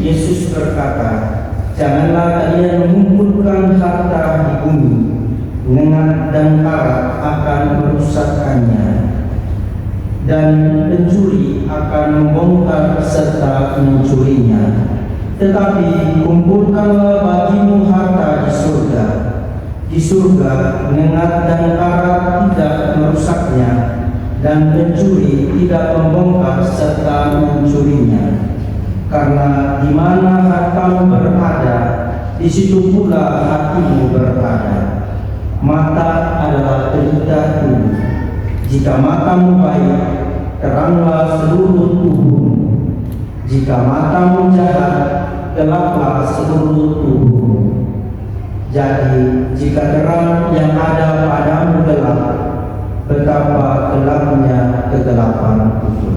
Speaker 1: Yesus berkata, "Janganlah kalian mengumpulkan harta di bumi, ngengat dan karat akan merusakkannya, dan pencuri akan membongkar serta mencurinya. Tetapi kumpulkanlah bagimu harta di surga. Di surga ngengat dan karat tidak merusaknya, dan pencuri tidak membongkar serta mencurinya. Karena di mana hartamu berada, di situ pula hatimu berada. Mata adalah pelita tubuh. Jika matamu baik, teranglah seluruh tubuhmu. Jika matamu jahat, gelaplah seluruh tubuhmu. Jadi, jika terang yang ada padamu gelap, betapa gelapnya kegelapan itu."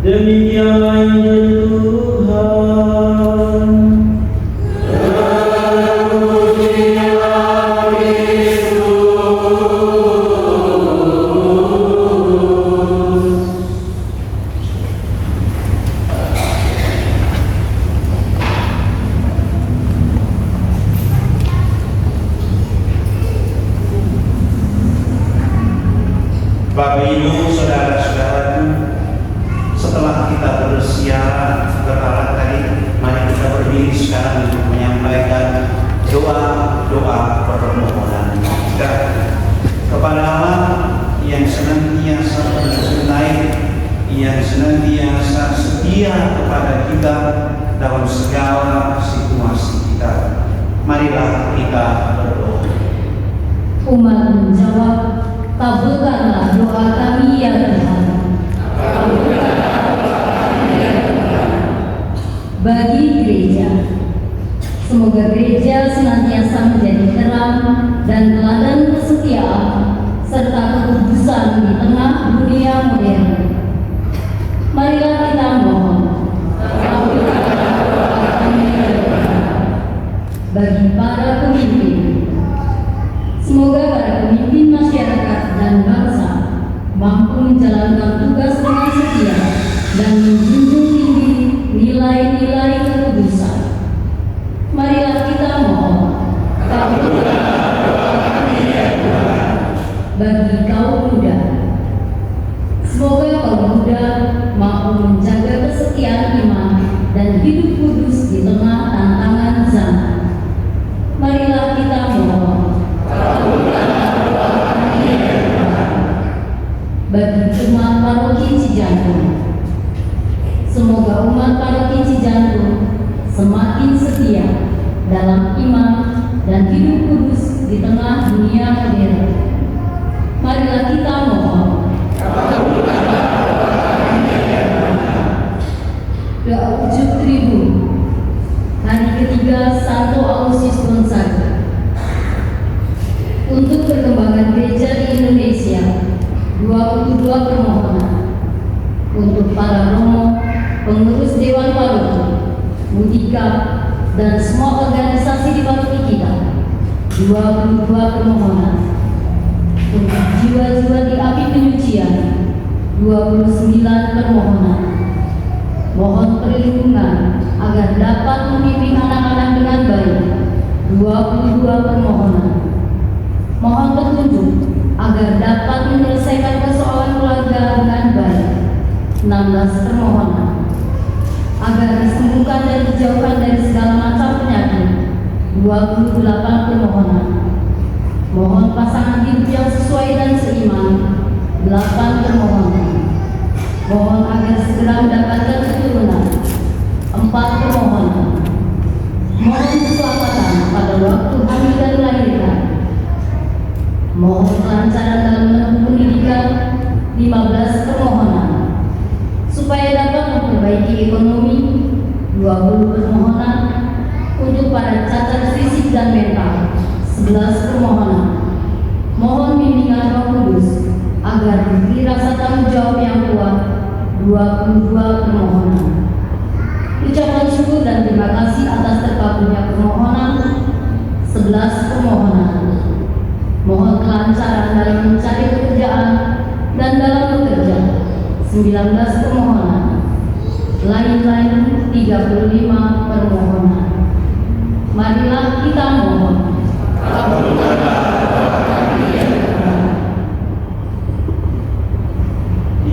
Speaker 1: Demikianlah Injil Tuhan.
Speaker 2: Bapak Ibu, saudara-saudaraku, setelah kita bersiaran berharap tadi, mari kita berdiri sekarang untuk menyampaikan doa-doa permohonan kita kepada Allah yang senantiasa mencintai, yang senantiasa setia kepada kita dalam segala situasi kita. Marilah kita berdoa.
Speaker 5: Umat menjawab, "Kabulkanlah doa kami ya Tuhan." Bagi gereja, semoga gereja senantiasa menjadi terang dan teladan kesetiaan serta kekudusan di tengah dunia modern. Marilah kita mohon. Bagi para pemimpin, semoga para pemimpin masyarakat dan bangsa mampu menjalankan tugas dengan setia dan menjunjung tinggi nilai-nilai kekudusan. Marilah kita mohon. Bagi kaum muda, semoga kaum muda mampu menjaga kesetiaan iman dan hidup kudus di tengah tantangan zaman. Marilah kita mohon. Bagi umat paroki Cijantung, semoga umat paroki Cijantung semakin setia dalam iman dan hidup kudus di tengah dunia modern. Marilah kita mohon. Doa ujub tribun hari ketiga Santo Aloysius Gonzaga untuk perkembangan gereja di Indonesia. 22 permohonan untuk para romo, pengurus Dewan Paroki, Mudika, dan semua organisasi di paroki kita. 22 permohonan untuk jiwa-jiwa di api penyucian. 29 permohonan. Mohon perlindungan agar dapat membimbing anak-anak dengan baik. 22 permohonan. Mohon petunjuk agar dapat menyelesaikan persoalan keluarga dengan baik. 16 permohonan. Agar disembuhkan dan dijauhkan dari segala macam penyakit. 28 permohonan. Mohon pasangan hidup yang sesuai dan seiman. 8 permohonan. Mohon agar segera mendapatkan keturunan. 4 permohonan. Mohon keselamatan pada waktu hamil dan melahirkan. Mohon kelancaran dalam menempuh pendidikan. 15 permohonan. Supaya dapat memperbaiki ekonomi. 20 permohonan. Untuk para cacat fisik dan mental. 11 permohonan. Mohon bimbingan Roh Kudus agar diberi rasa tanggung jawab yang kuat. 22 permohonan. Ucapan syukur dan terima kasih atas terkabulnya permohonan. 11 permohonan. Mohon kelancaran dalam mencari pekerjaan dan dalam bekerja. 19 permohonan. Marilah kita mohon.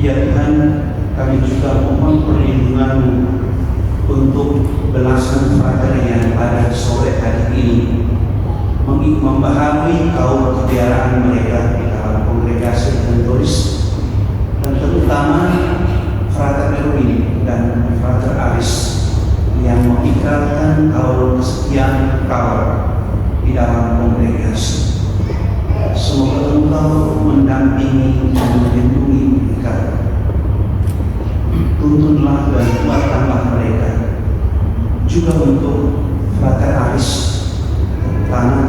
Speaker 2: Ya Tuhan, kami juga mohon perlindungan-Mu untuk belasan frater pada sore hari ini membaharui kaum kebiaraan mereka di dalam kongregasi Tentoris, dan terutama frater Erwin dan frater Aris yang mengikrarkan kaul kesetiaan kau di dalam kongregasi. Semoga Engkau mendampingi dan melindungi mereka. Tuntunlah dan kuatkanlah mereka. Juga untuk frater Aris terutama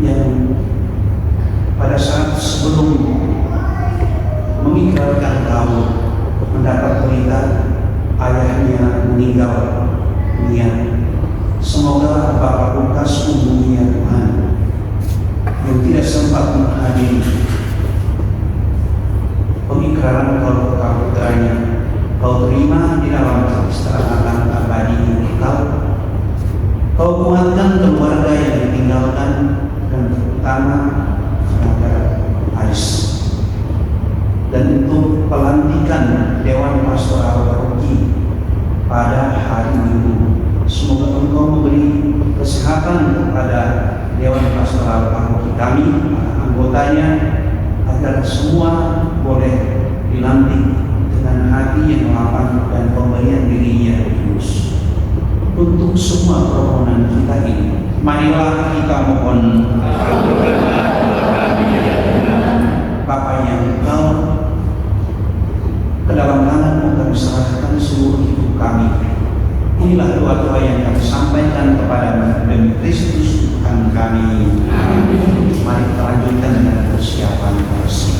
Speaker 2: yang pada saat sebelum mengikrarkan kau mendapat berita ayahnya meninggal dunia. Semoga Bapak Lukas menghubungi ya Tuhan yang tidak sempat menghadiri pengikraran putranya. Kau terima di dalam keselamatan abadi Kau kuatkan keluarga yang ditinggalkan dan terutama keluarga Aris. Dan untuk pelantikan Dewan Pastoral Paroki pada hari Minggu, semoga Engkau memberi kesehatan kepada Dewan Pastoral Paroki kami, anggotanya, agar semua boleh dilantik dengan hati yang lapang dan pemberian dirinya tulus. Untuk semua permohonan kita ini, marilah kita mohon. Bapa yang Engkau, ke dalam tangan-Mu kami serahkan seluruh hidup kami. Inilah doa-doa yang kami sampaikan kepada demi Kristus Tuhan kami. Mari kita lanjutkan dengan persiapan bersama.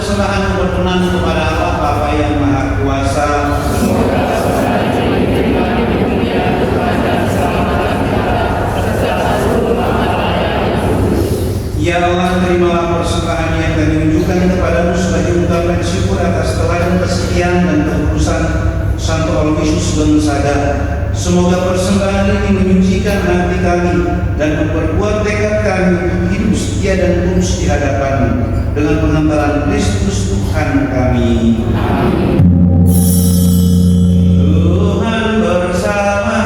Speaker 2: persembahan berkenan kepada Allah Bapa yang Maha Kuasa. Ya Allah, terimalah persembahan yang kami tunjukkan kepadamu sebagai ungkapan syukur atas teladan kesetiaan dan ketulusan Santo Aloysius Gonzaga. Semoga persembahan ini menyucikan hati kami dan memperkuat tekad kami untuk hidup setia dan tulus di hadapan-Mu dengan pengantaran Kristus Tuhan kami. Amin. Tuhan bersamamu.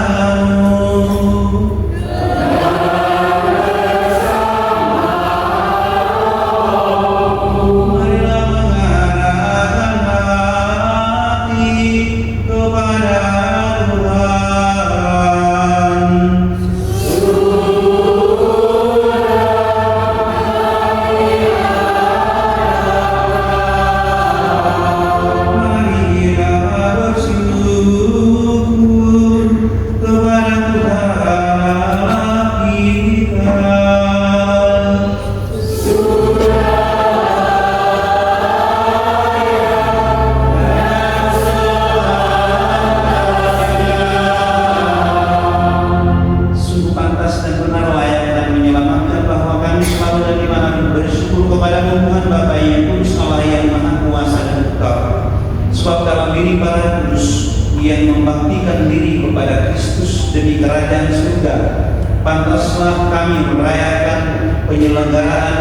Speaker 2: Pantaslah kami merayakan penyelenggaraan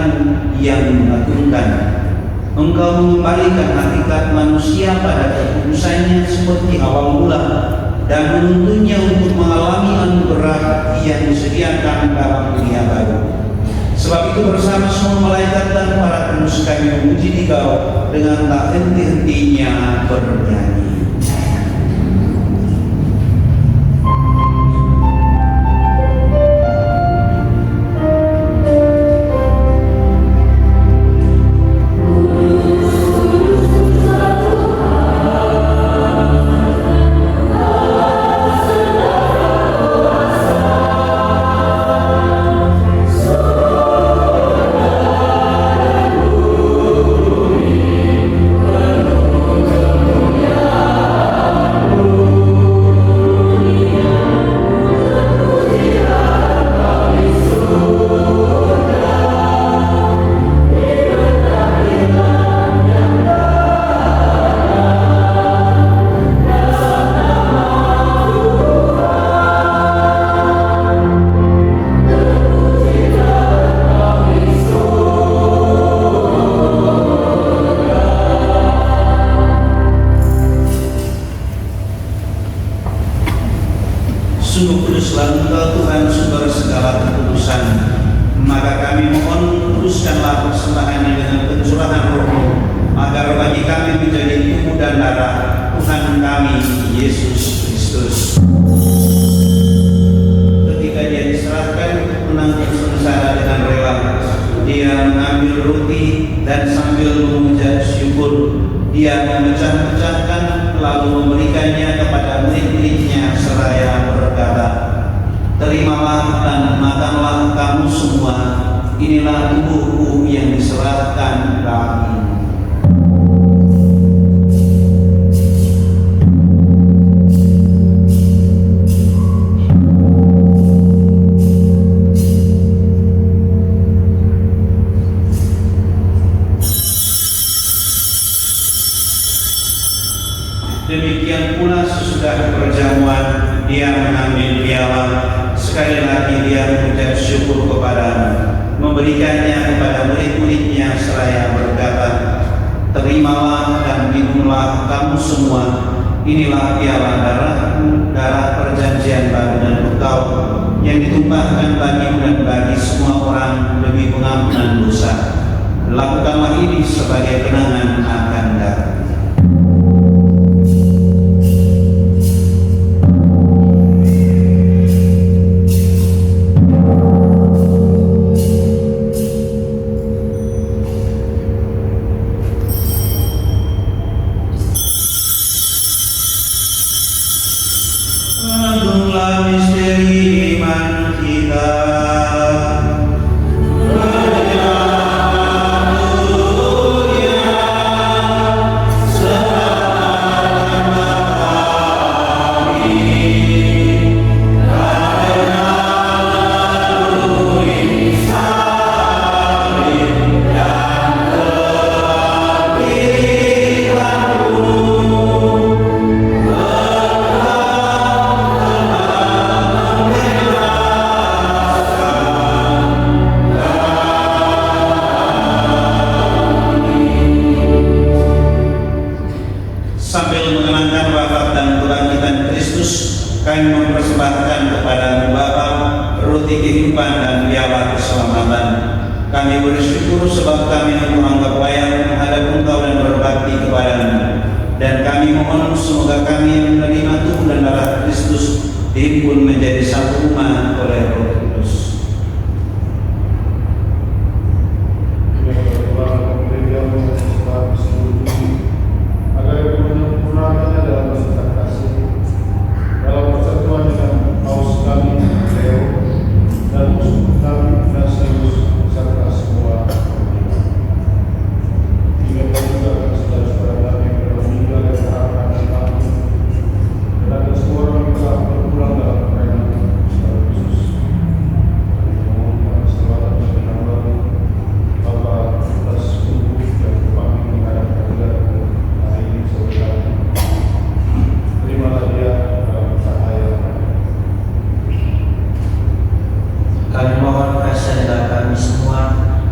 Speaker 2: yang mengagumkan. Engkau mengembalikan hakikat manusia pada kekudusannya seperti awal mula dan menuntunnya untuk mengalami anugerah yang disediakan dalam dunia baru. Sebab itu bersama semua malaikat dan para kudus kami memuji Dikau dengan tak henti-hentinya bernyanyi. Sungguh kuduslah Engkau Tuhan sumber segala kekudusan. Maka kami mohon kuduskanlah persembahan dengan pencurahan Roh-Mu, agar bagi kami menjadi tubuh dan darah Tuhan kami Yesus Kristus. Ketika Dia diserahkan untuk menanggung sengsara dengan rela, Dia mengambil roti dan sambil mengucap syukur, Dia memecah-mecahkan lalu memberikannya kepada murid-muridnya seraya berkata, "Terimalah dan makanlah kamu semua, inilah tubuhku yang diserahkan kamu." Demikian pula sesudah perjamuan, Dia mengambil piala. Sekali lagi Dia mengucap syukur kepada-Mu, memberikannya kepada murid-muridnya seraya berkata, "Terimalah dan minumlah kamu semua, inilah piala darah-Ku, darah perjanjian baru dan kekal, yang ditumpahkan bagimu dan bagi semua orang demi pengampunan dosa. Lakukanlah ini sebagai kenangan akan darah." Agunglah misteri iman kita. Haleluya. Kami bersyukur sebab kami menganggap layak menghadap Engkau dan berbakti kepada-Mu. Dan kami mohon semoga kami menerima tubuh dan darah Kristus dihimpun menjadi satu umat oleh Roh Kudus.
Speaker 3: Agar menyempurnakannya dalam kesatuan kasih, dalam persatuan dengan paus kami Leo dan musuh kami Ignatius serta semua hingga juga saudara-saudara kami yang telah meninggal dan harapan dan mati, dan ada semua orang yang telah berpulang dalam kerajaan secara khusus. Memohon keselamatan bagi hamba Bapa atas tubuh yang kami menghadap keadilan hari ini sore hari. Terimalah dia dalam cahaya.
Speaker 1: Kami mohon kasih kami semua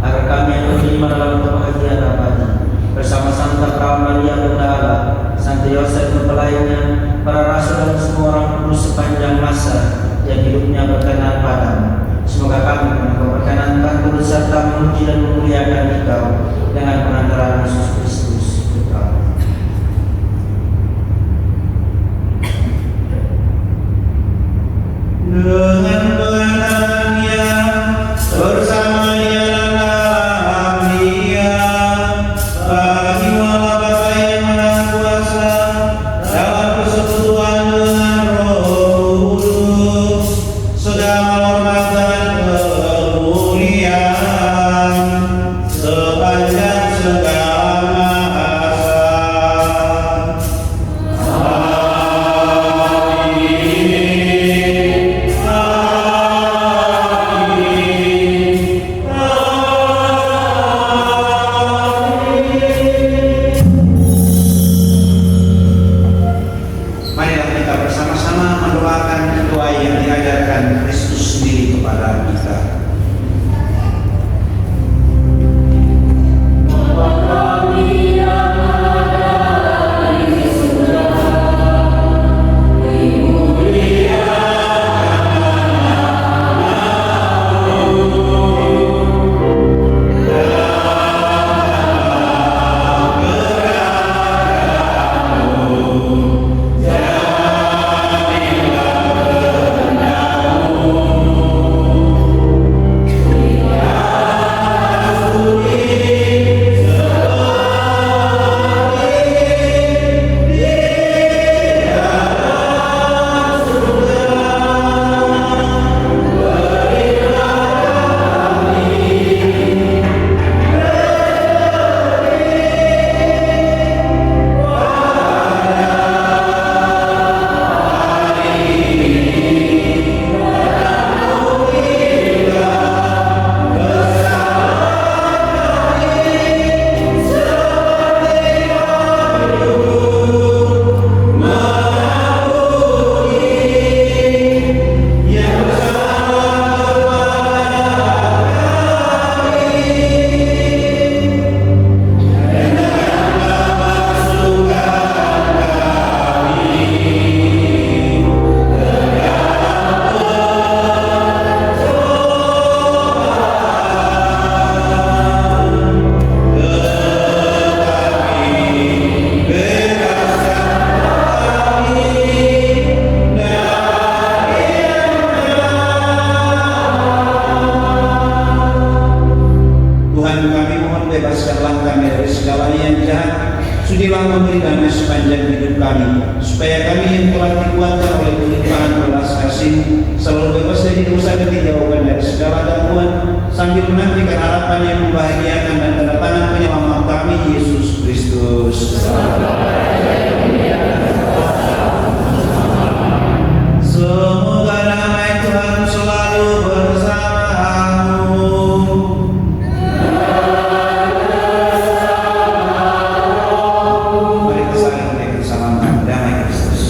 Speaker 1: agar kami yang terima dalam kebahagiaan abadi bersama Santa Maria Bunda Allah, Santo Yosef mempelainya, para rasul dan semua orang kudus sepanjang masa yang hidupnya berkenan padamu. Semoga kami memperkenankan turut serta memuji dan memuliakan Engkau dengan pengantaran Yesus Kristus Putra.
Speaker 2: Dengan pengantarannya bersama Dia dalam Dia, bagi Allah Bapa yang Maha Kuasa dalam persekutuan dengan Roh Kudus, segala hormat dan kemuliaan sepanjang segala masa. Marilah kita bersama-sama mendoakan doa yang diajarkan Kristus sendiri kepada kita. bebaskanlah kami dari segala yang jahat. Sudilah memberi kami sepanjang hidup kami, supaya kami yang telah dikuatkan oleh kelimpahan belas kasih selalu bebas dari dosa dan dijauhkan dari segala gangguan, sambil menantikan harapan yang membahagiakan dan kedatangan penyelamat kami, Yesus Kristus. Semoga damai Tuhan selalu bersamamu. Mari kita saling berikan salam damai Kristus.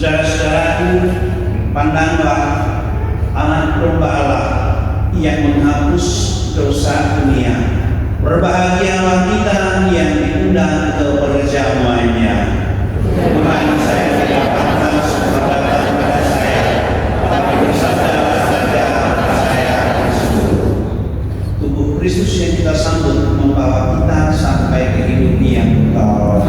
Speaker 2: Saudara-saudaraku, pandanglah anak domba Allah yang menghapus dosa dunia. Berbahagialah kita yang diundang ke perjamuannya. Tuhan, saya tidak pantas untuk datang kepada saya, tetapi bersabdalah saja, saya akan sembuh. Tubuh Kristus yang kita sambut membawa kita sampai ke hidup yang kekal.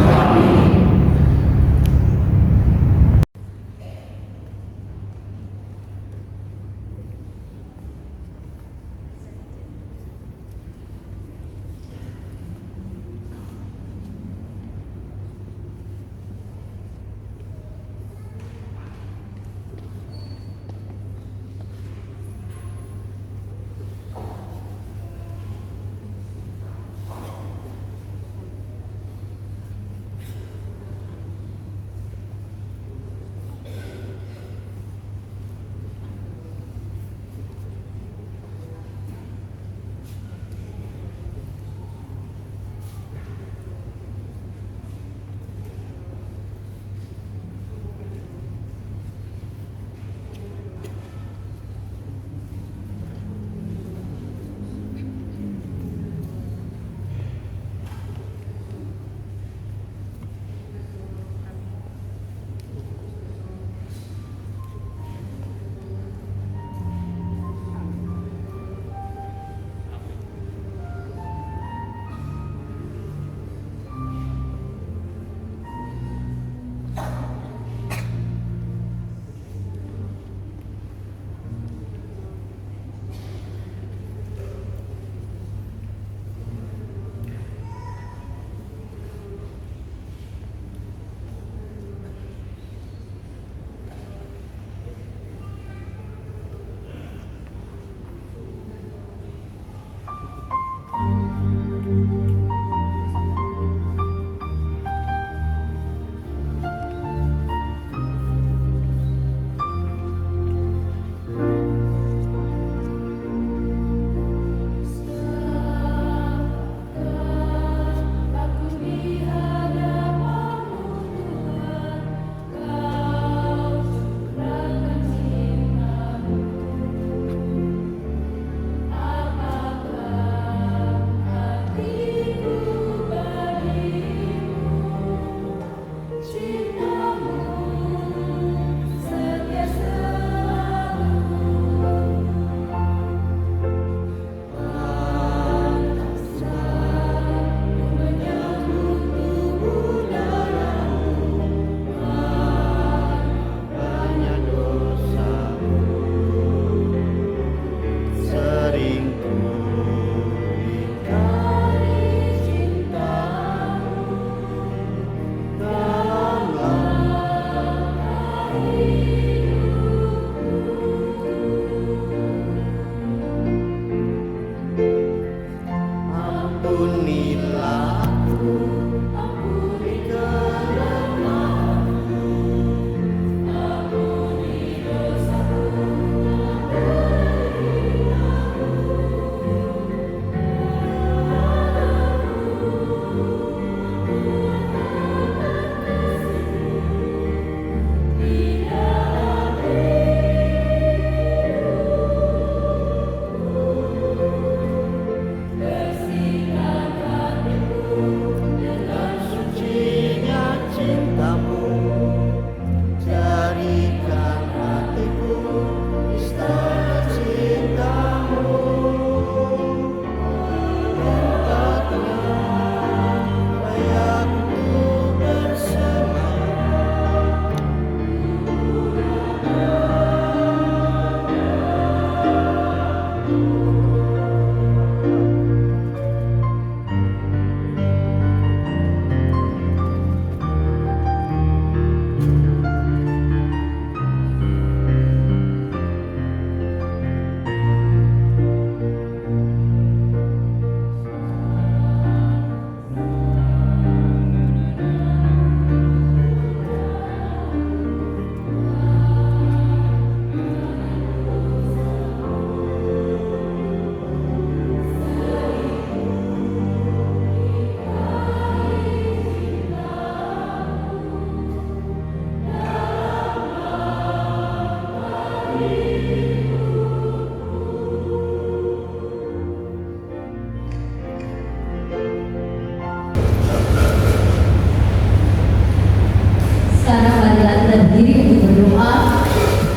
Speaker 5: Sekarang marilah kita berdiri untuk berdoa.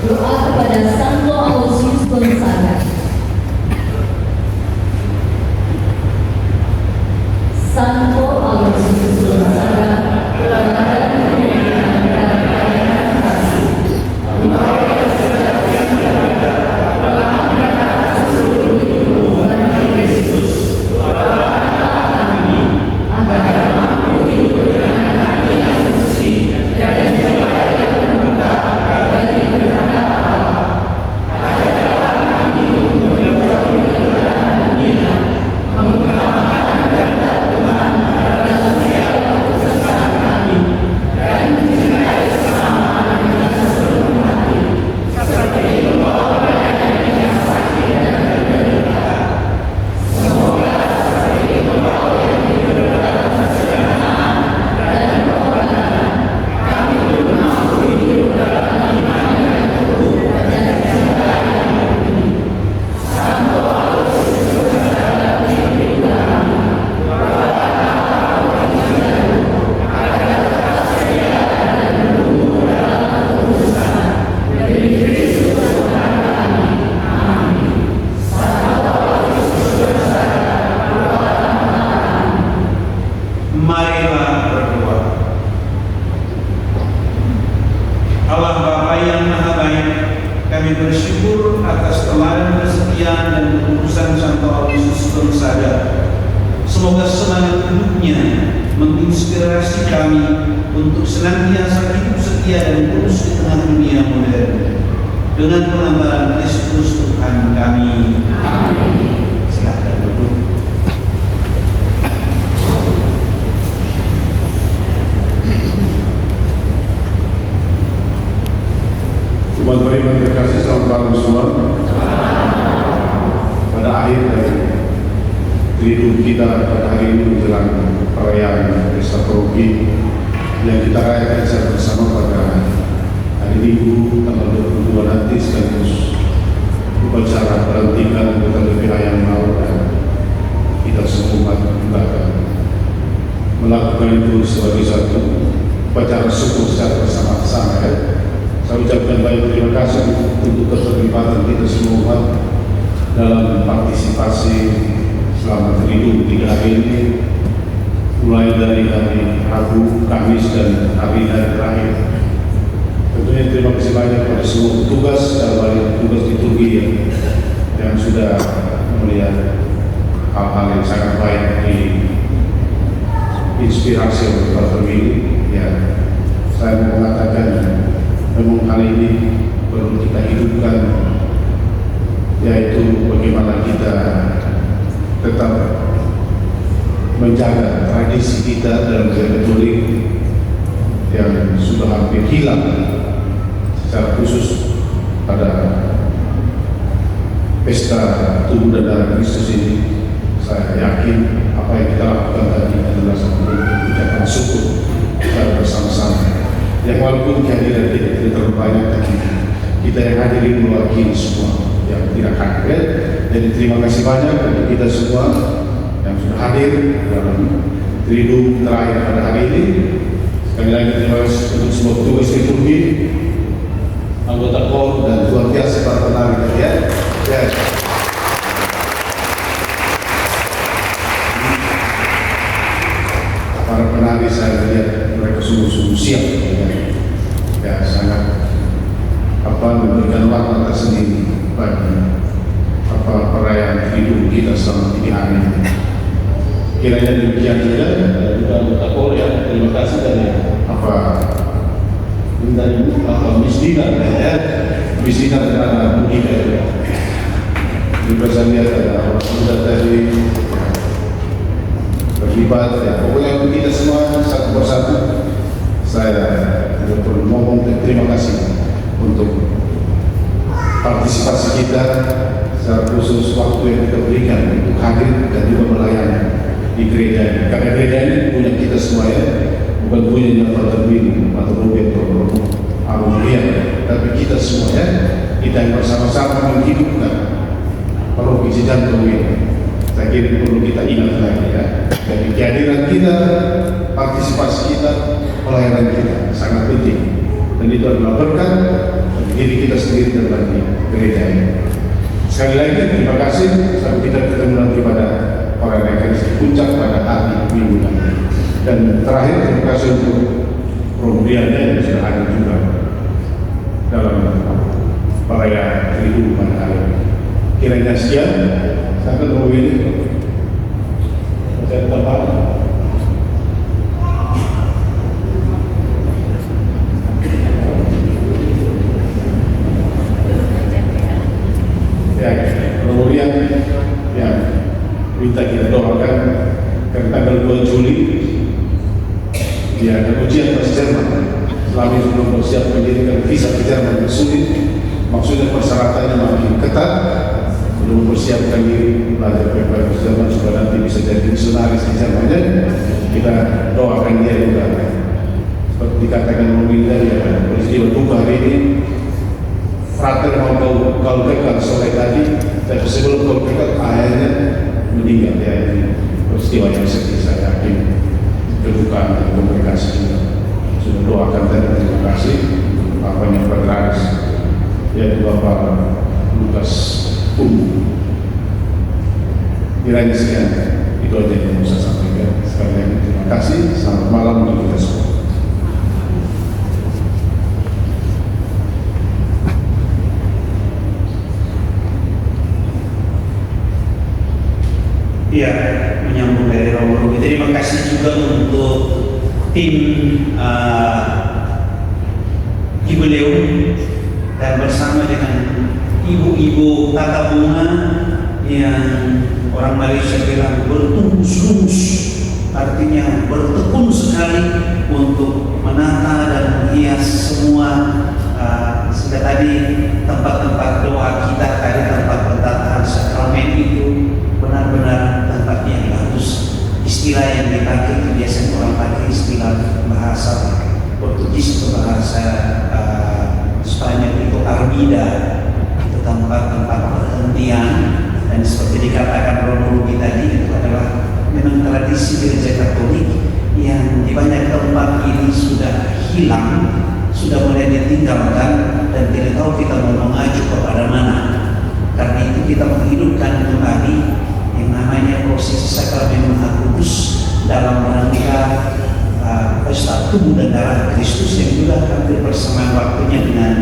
Speaker 5: Doa kepada Santo Aloysius Gonzaga. Santo Aloysius Gonzaga, teladan kemuliaan dan pelayanan kasih.
Speaker 2: Marilah berdoa. Allah Bapa yang Maha Baik, kami bersyukur atas teladan kesetiaan dan ketulusan Santo Aloysius Gonzaga. Semoga semangat hidupnya menginspirasi kami untuk senantiasa hidup setia dan tulus di tengah dunia modern. Dengan pengambaran Kristus Tuhan kami. Amin. Silakan duduk.
Speaker 3: Umat beriman terkasih, selamat malam semua. Pada akhir dari hidup kita pada hari ini menjelang perayaan Pesta Paroki yang kita rayakan secara bersama pada hari Minggu tanggal 22 nanti, sekaligus upacara pelantikan anggota DPA yang mau, dan kita semua umat juga akan melakukan itu sebagai satu upacara syukur secara bersama-sama. Saya ucapkan banyak terima kasih untuk keterlibatan kita semua dalam partisipasi selama hidup 3 hari ini, mulai dari hari Rabu, Kamis, dan hari terakhir. Tentunya terima kasih banyak kepada semua petugas dan petugas liturgi yang sudah melihat hal-hal yang sangat baik di inspirasi oleh Bapak ini. Ya, saya mau mengatakan memang hal ini perlu kita hidupkan, yaitu bagaimana kita tetap menjaga tradisi kita dalam Gereja Katolik yang sudah hampir hilang, secara khusus pada pesta tubuh dan darah Kristus ini. Saya yakin apa yang kita lakukan tadi adalah satu ucapan syukur secara bersama-sama. Yang walaupun kehadiran kita tidak terlalu banyak, tapi kita yang hadir ini mewakili semua yang tidak hadir. Jadi terima kasih banyak untuk kita semua yang sudah hadir dalam triduum terakhir pada hari ini. Sekali lagi terima kasih untuk semua petugas liturgi, anggota KOR, dan luar biasa para penari tadi ya. Para penari saya lihat mereka sungguh-sungguh siap, ya sangat memberikan warna tersendiri bagi perayaan hidup kita selama 3 hari ini. Kiranya demikian juga anggota KOR ya, terima kasih dari Misdina dan anak kita. Juga saya lihat ada orang muda tadi terlibat ya. Pokoknya untuk kita semua satu persatu saya perlu ngomong terima kasih untuk partisipasi kita, secara khusus waktu yang kita berikan untuk hadir dan juga melayani di gereja ini. Karena gereja ini punya kita semua ya, bukan punya Pak Terwin atau Roberto Arulia, tapi kita semua ya, kita yang bersama-sama menghidupkan paroki Cijantung ini. Saya kira perlu kita ingat lagi ya. Jadi kehadiran kita, partisipasi kita fasilitas pelayanan kita sangat penting, dan itu adalah berkat bagi diri kita sendiri dan bagi gereja ini. Sekali lagi terima kasih, sampai kita ketemu nanti pada para rekan puncak pada hari Minggu nanti. Dan terakhir terima kasih untuk Romuliannya yang sudah hadir juga dalam perayaan Triduum pada hari ini. Kiranya sekian, saya akan memilih saya tempat. Ya, kemudian ya minta kita doakan karena tanggal 2 Juli dia ada ujian bahasa Jerman. Selama itu belum bersiap pendidikan visa ke Jerman sulit, maksudnya persyaratannya makin ketat. Belum mempersiapkan diri belajar bahasa Jerman supaya nanti bisa jadi misionaris di Jermannya. Kita doakan dia juga. Seperti dikatakan Rominda ya, peristiwa duka hari ini. Frater mau kau dekat sore tadi, tapi sebelum kau dekat ayahnya meninggal. Ya, ini peristiwa yang sedih, saya yakin kedukaan dan komunikasi juga. Sudah doakan tadi, terima kasih Bapaknya Patriarkis, yaitu Bapak Lukas Kiranya sekian itu aja yang bisa sampaikan. Sekali lagi terima kasih. Selamat malam untuk kita semua.
Speaker 2: Iya, menyambung dari Romo. Terima kasih juga untuk tim Jubileum dan bersama dengan ibu-ibu tata bunga yang orang Malaysia bilang bertunggus-tunggus, artinya bertekun sekali untuk menata dan menghias semua sehingga tadi tempat-tempat doa kita, tadi tempat pentataan sakramen itu benar-benar tempat yang bagus. Istilah yang dipakai itu biasanya orang pakai istilah bahasa Portugis atau bahasa Spanyol itu armida, itu tempat-tempat perhentian. Dan seperti dikatakan Romo Rubi tadi, itu adalah memang tradisi gereja Katolik yang di banyak tempat ini sudah hilang, sudah mulai ditinggalkan, dan tidak tahu kita mau mengacu kepada mana. Karena itu kita menghidupkan kembali yang namanya prosesi sakramen Maha Kudus dalam rangka pesta tubuh dan darah Kristus yang juga hampir bersamaan waktunya dengan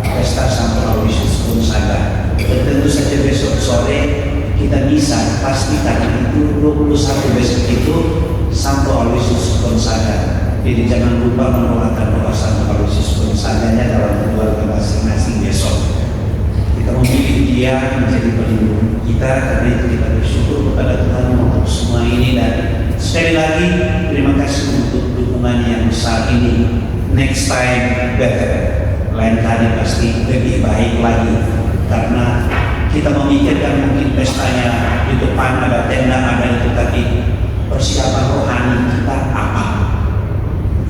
Speaker 2: pesta Santo Aloysius Gonzaga. Tentu saja besok sore kita bisa pastikan itu 21 besok itu Santo Aloysius Gonzaga. Jadi jangan lupa mendoakan doa Santo Aloysius Gonzaganya dalam keluarga masing-masing besok. Kita memilih dia menjadi pelindung kita, karena itu kita bersyukur kepada Tuhan untuk semua ini. Dan sekali lagi terima kasih untuk dukungan yang besar ini. Next time better, lain kali pasti lebih baik lagi, karena kita memikirkan mungkin pestanya di depan ada tenda, ada itu, tapi persiapan rohani kita apa?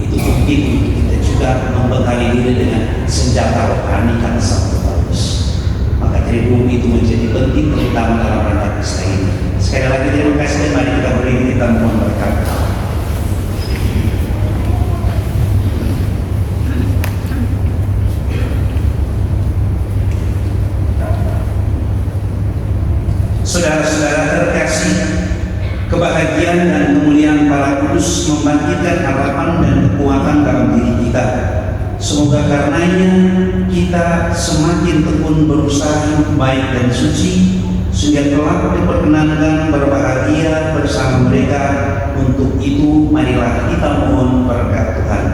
Speaker 2: Itu penting untuk kita juga membekali diri dengan senjata rohani karena Santo Paulus. Maka Triduum itu menjadi penting, terutama dalam rangka pesta ini. Sekali lagi terima kasih, dan mari kita beri kita mohon berkat. Saudara-saudara terkasih, kebahagiaan dan kemuliaan para kudus membangkitkan harapan dan kekuatan dalam diri kita. Semoga karenanya kita semakin tekun berusaha hidup baik dan suci, sehingga kelak diperkenankan berbahagia bersama mereka. Untuk itu marilah kita mohon berkat Tuhan.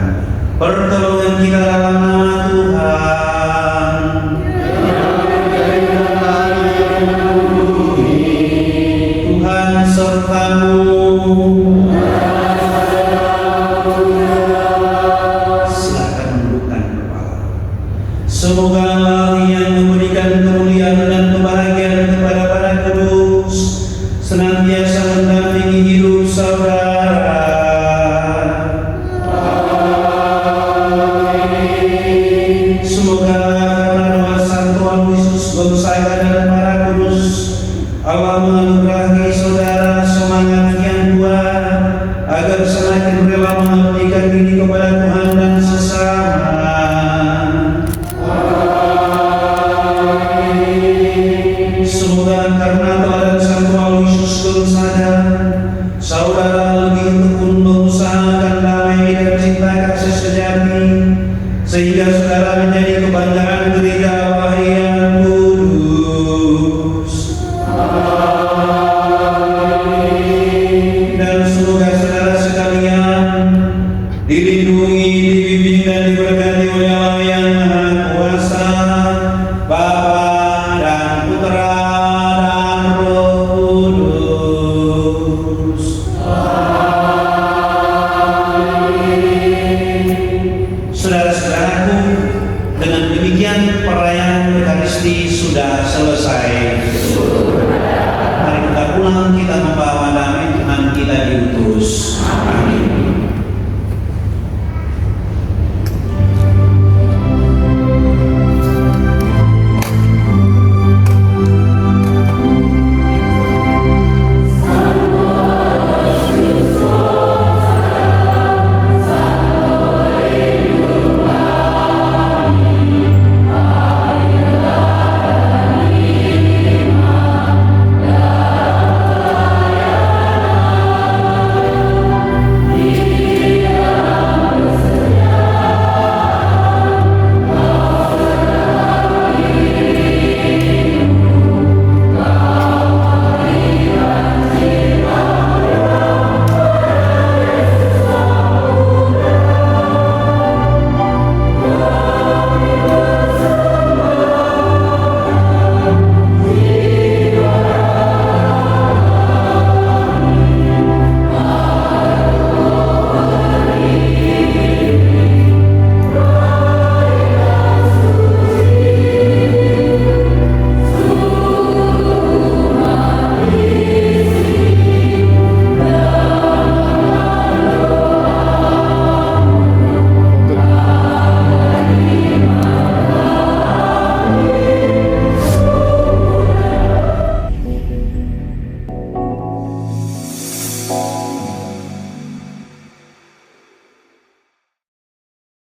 Speaker 2: Pertolongan kita dalam nama Tuhan. Tuhan sertamu. Semoga Allah yang memberikan kemuliaan dan kebahagiaan kepada para kudus senantiasa mendampingi hidup saudara. Amin. Semoga semakin rela mengabdikan diri kepada Tuhan dan sesama. Semoga karena teladan Sang Paulus Yesus sadar, saudara lebih tekun mengusahakan damai dan cinta kasih sejati, sehingga saudara menjadi kebanggaan gereja Allah yang kudus. Dan semoga saudara sekalian dilindungi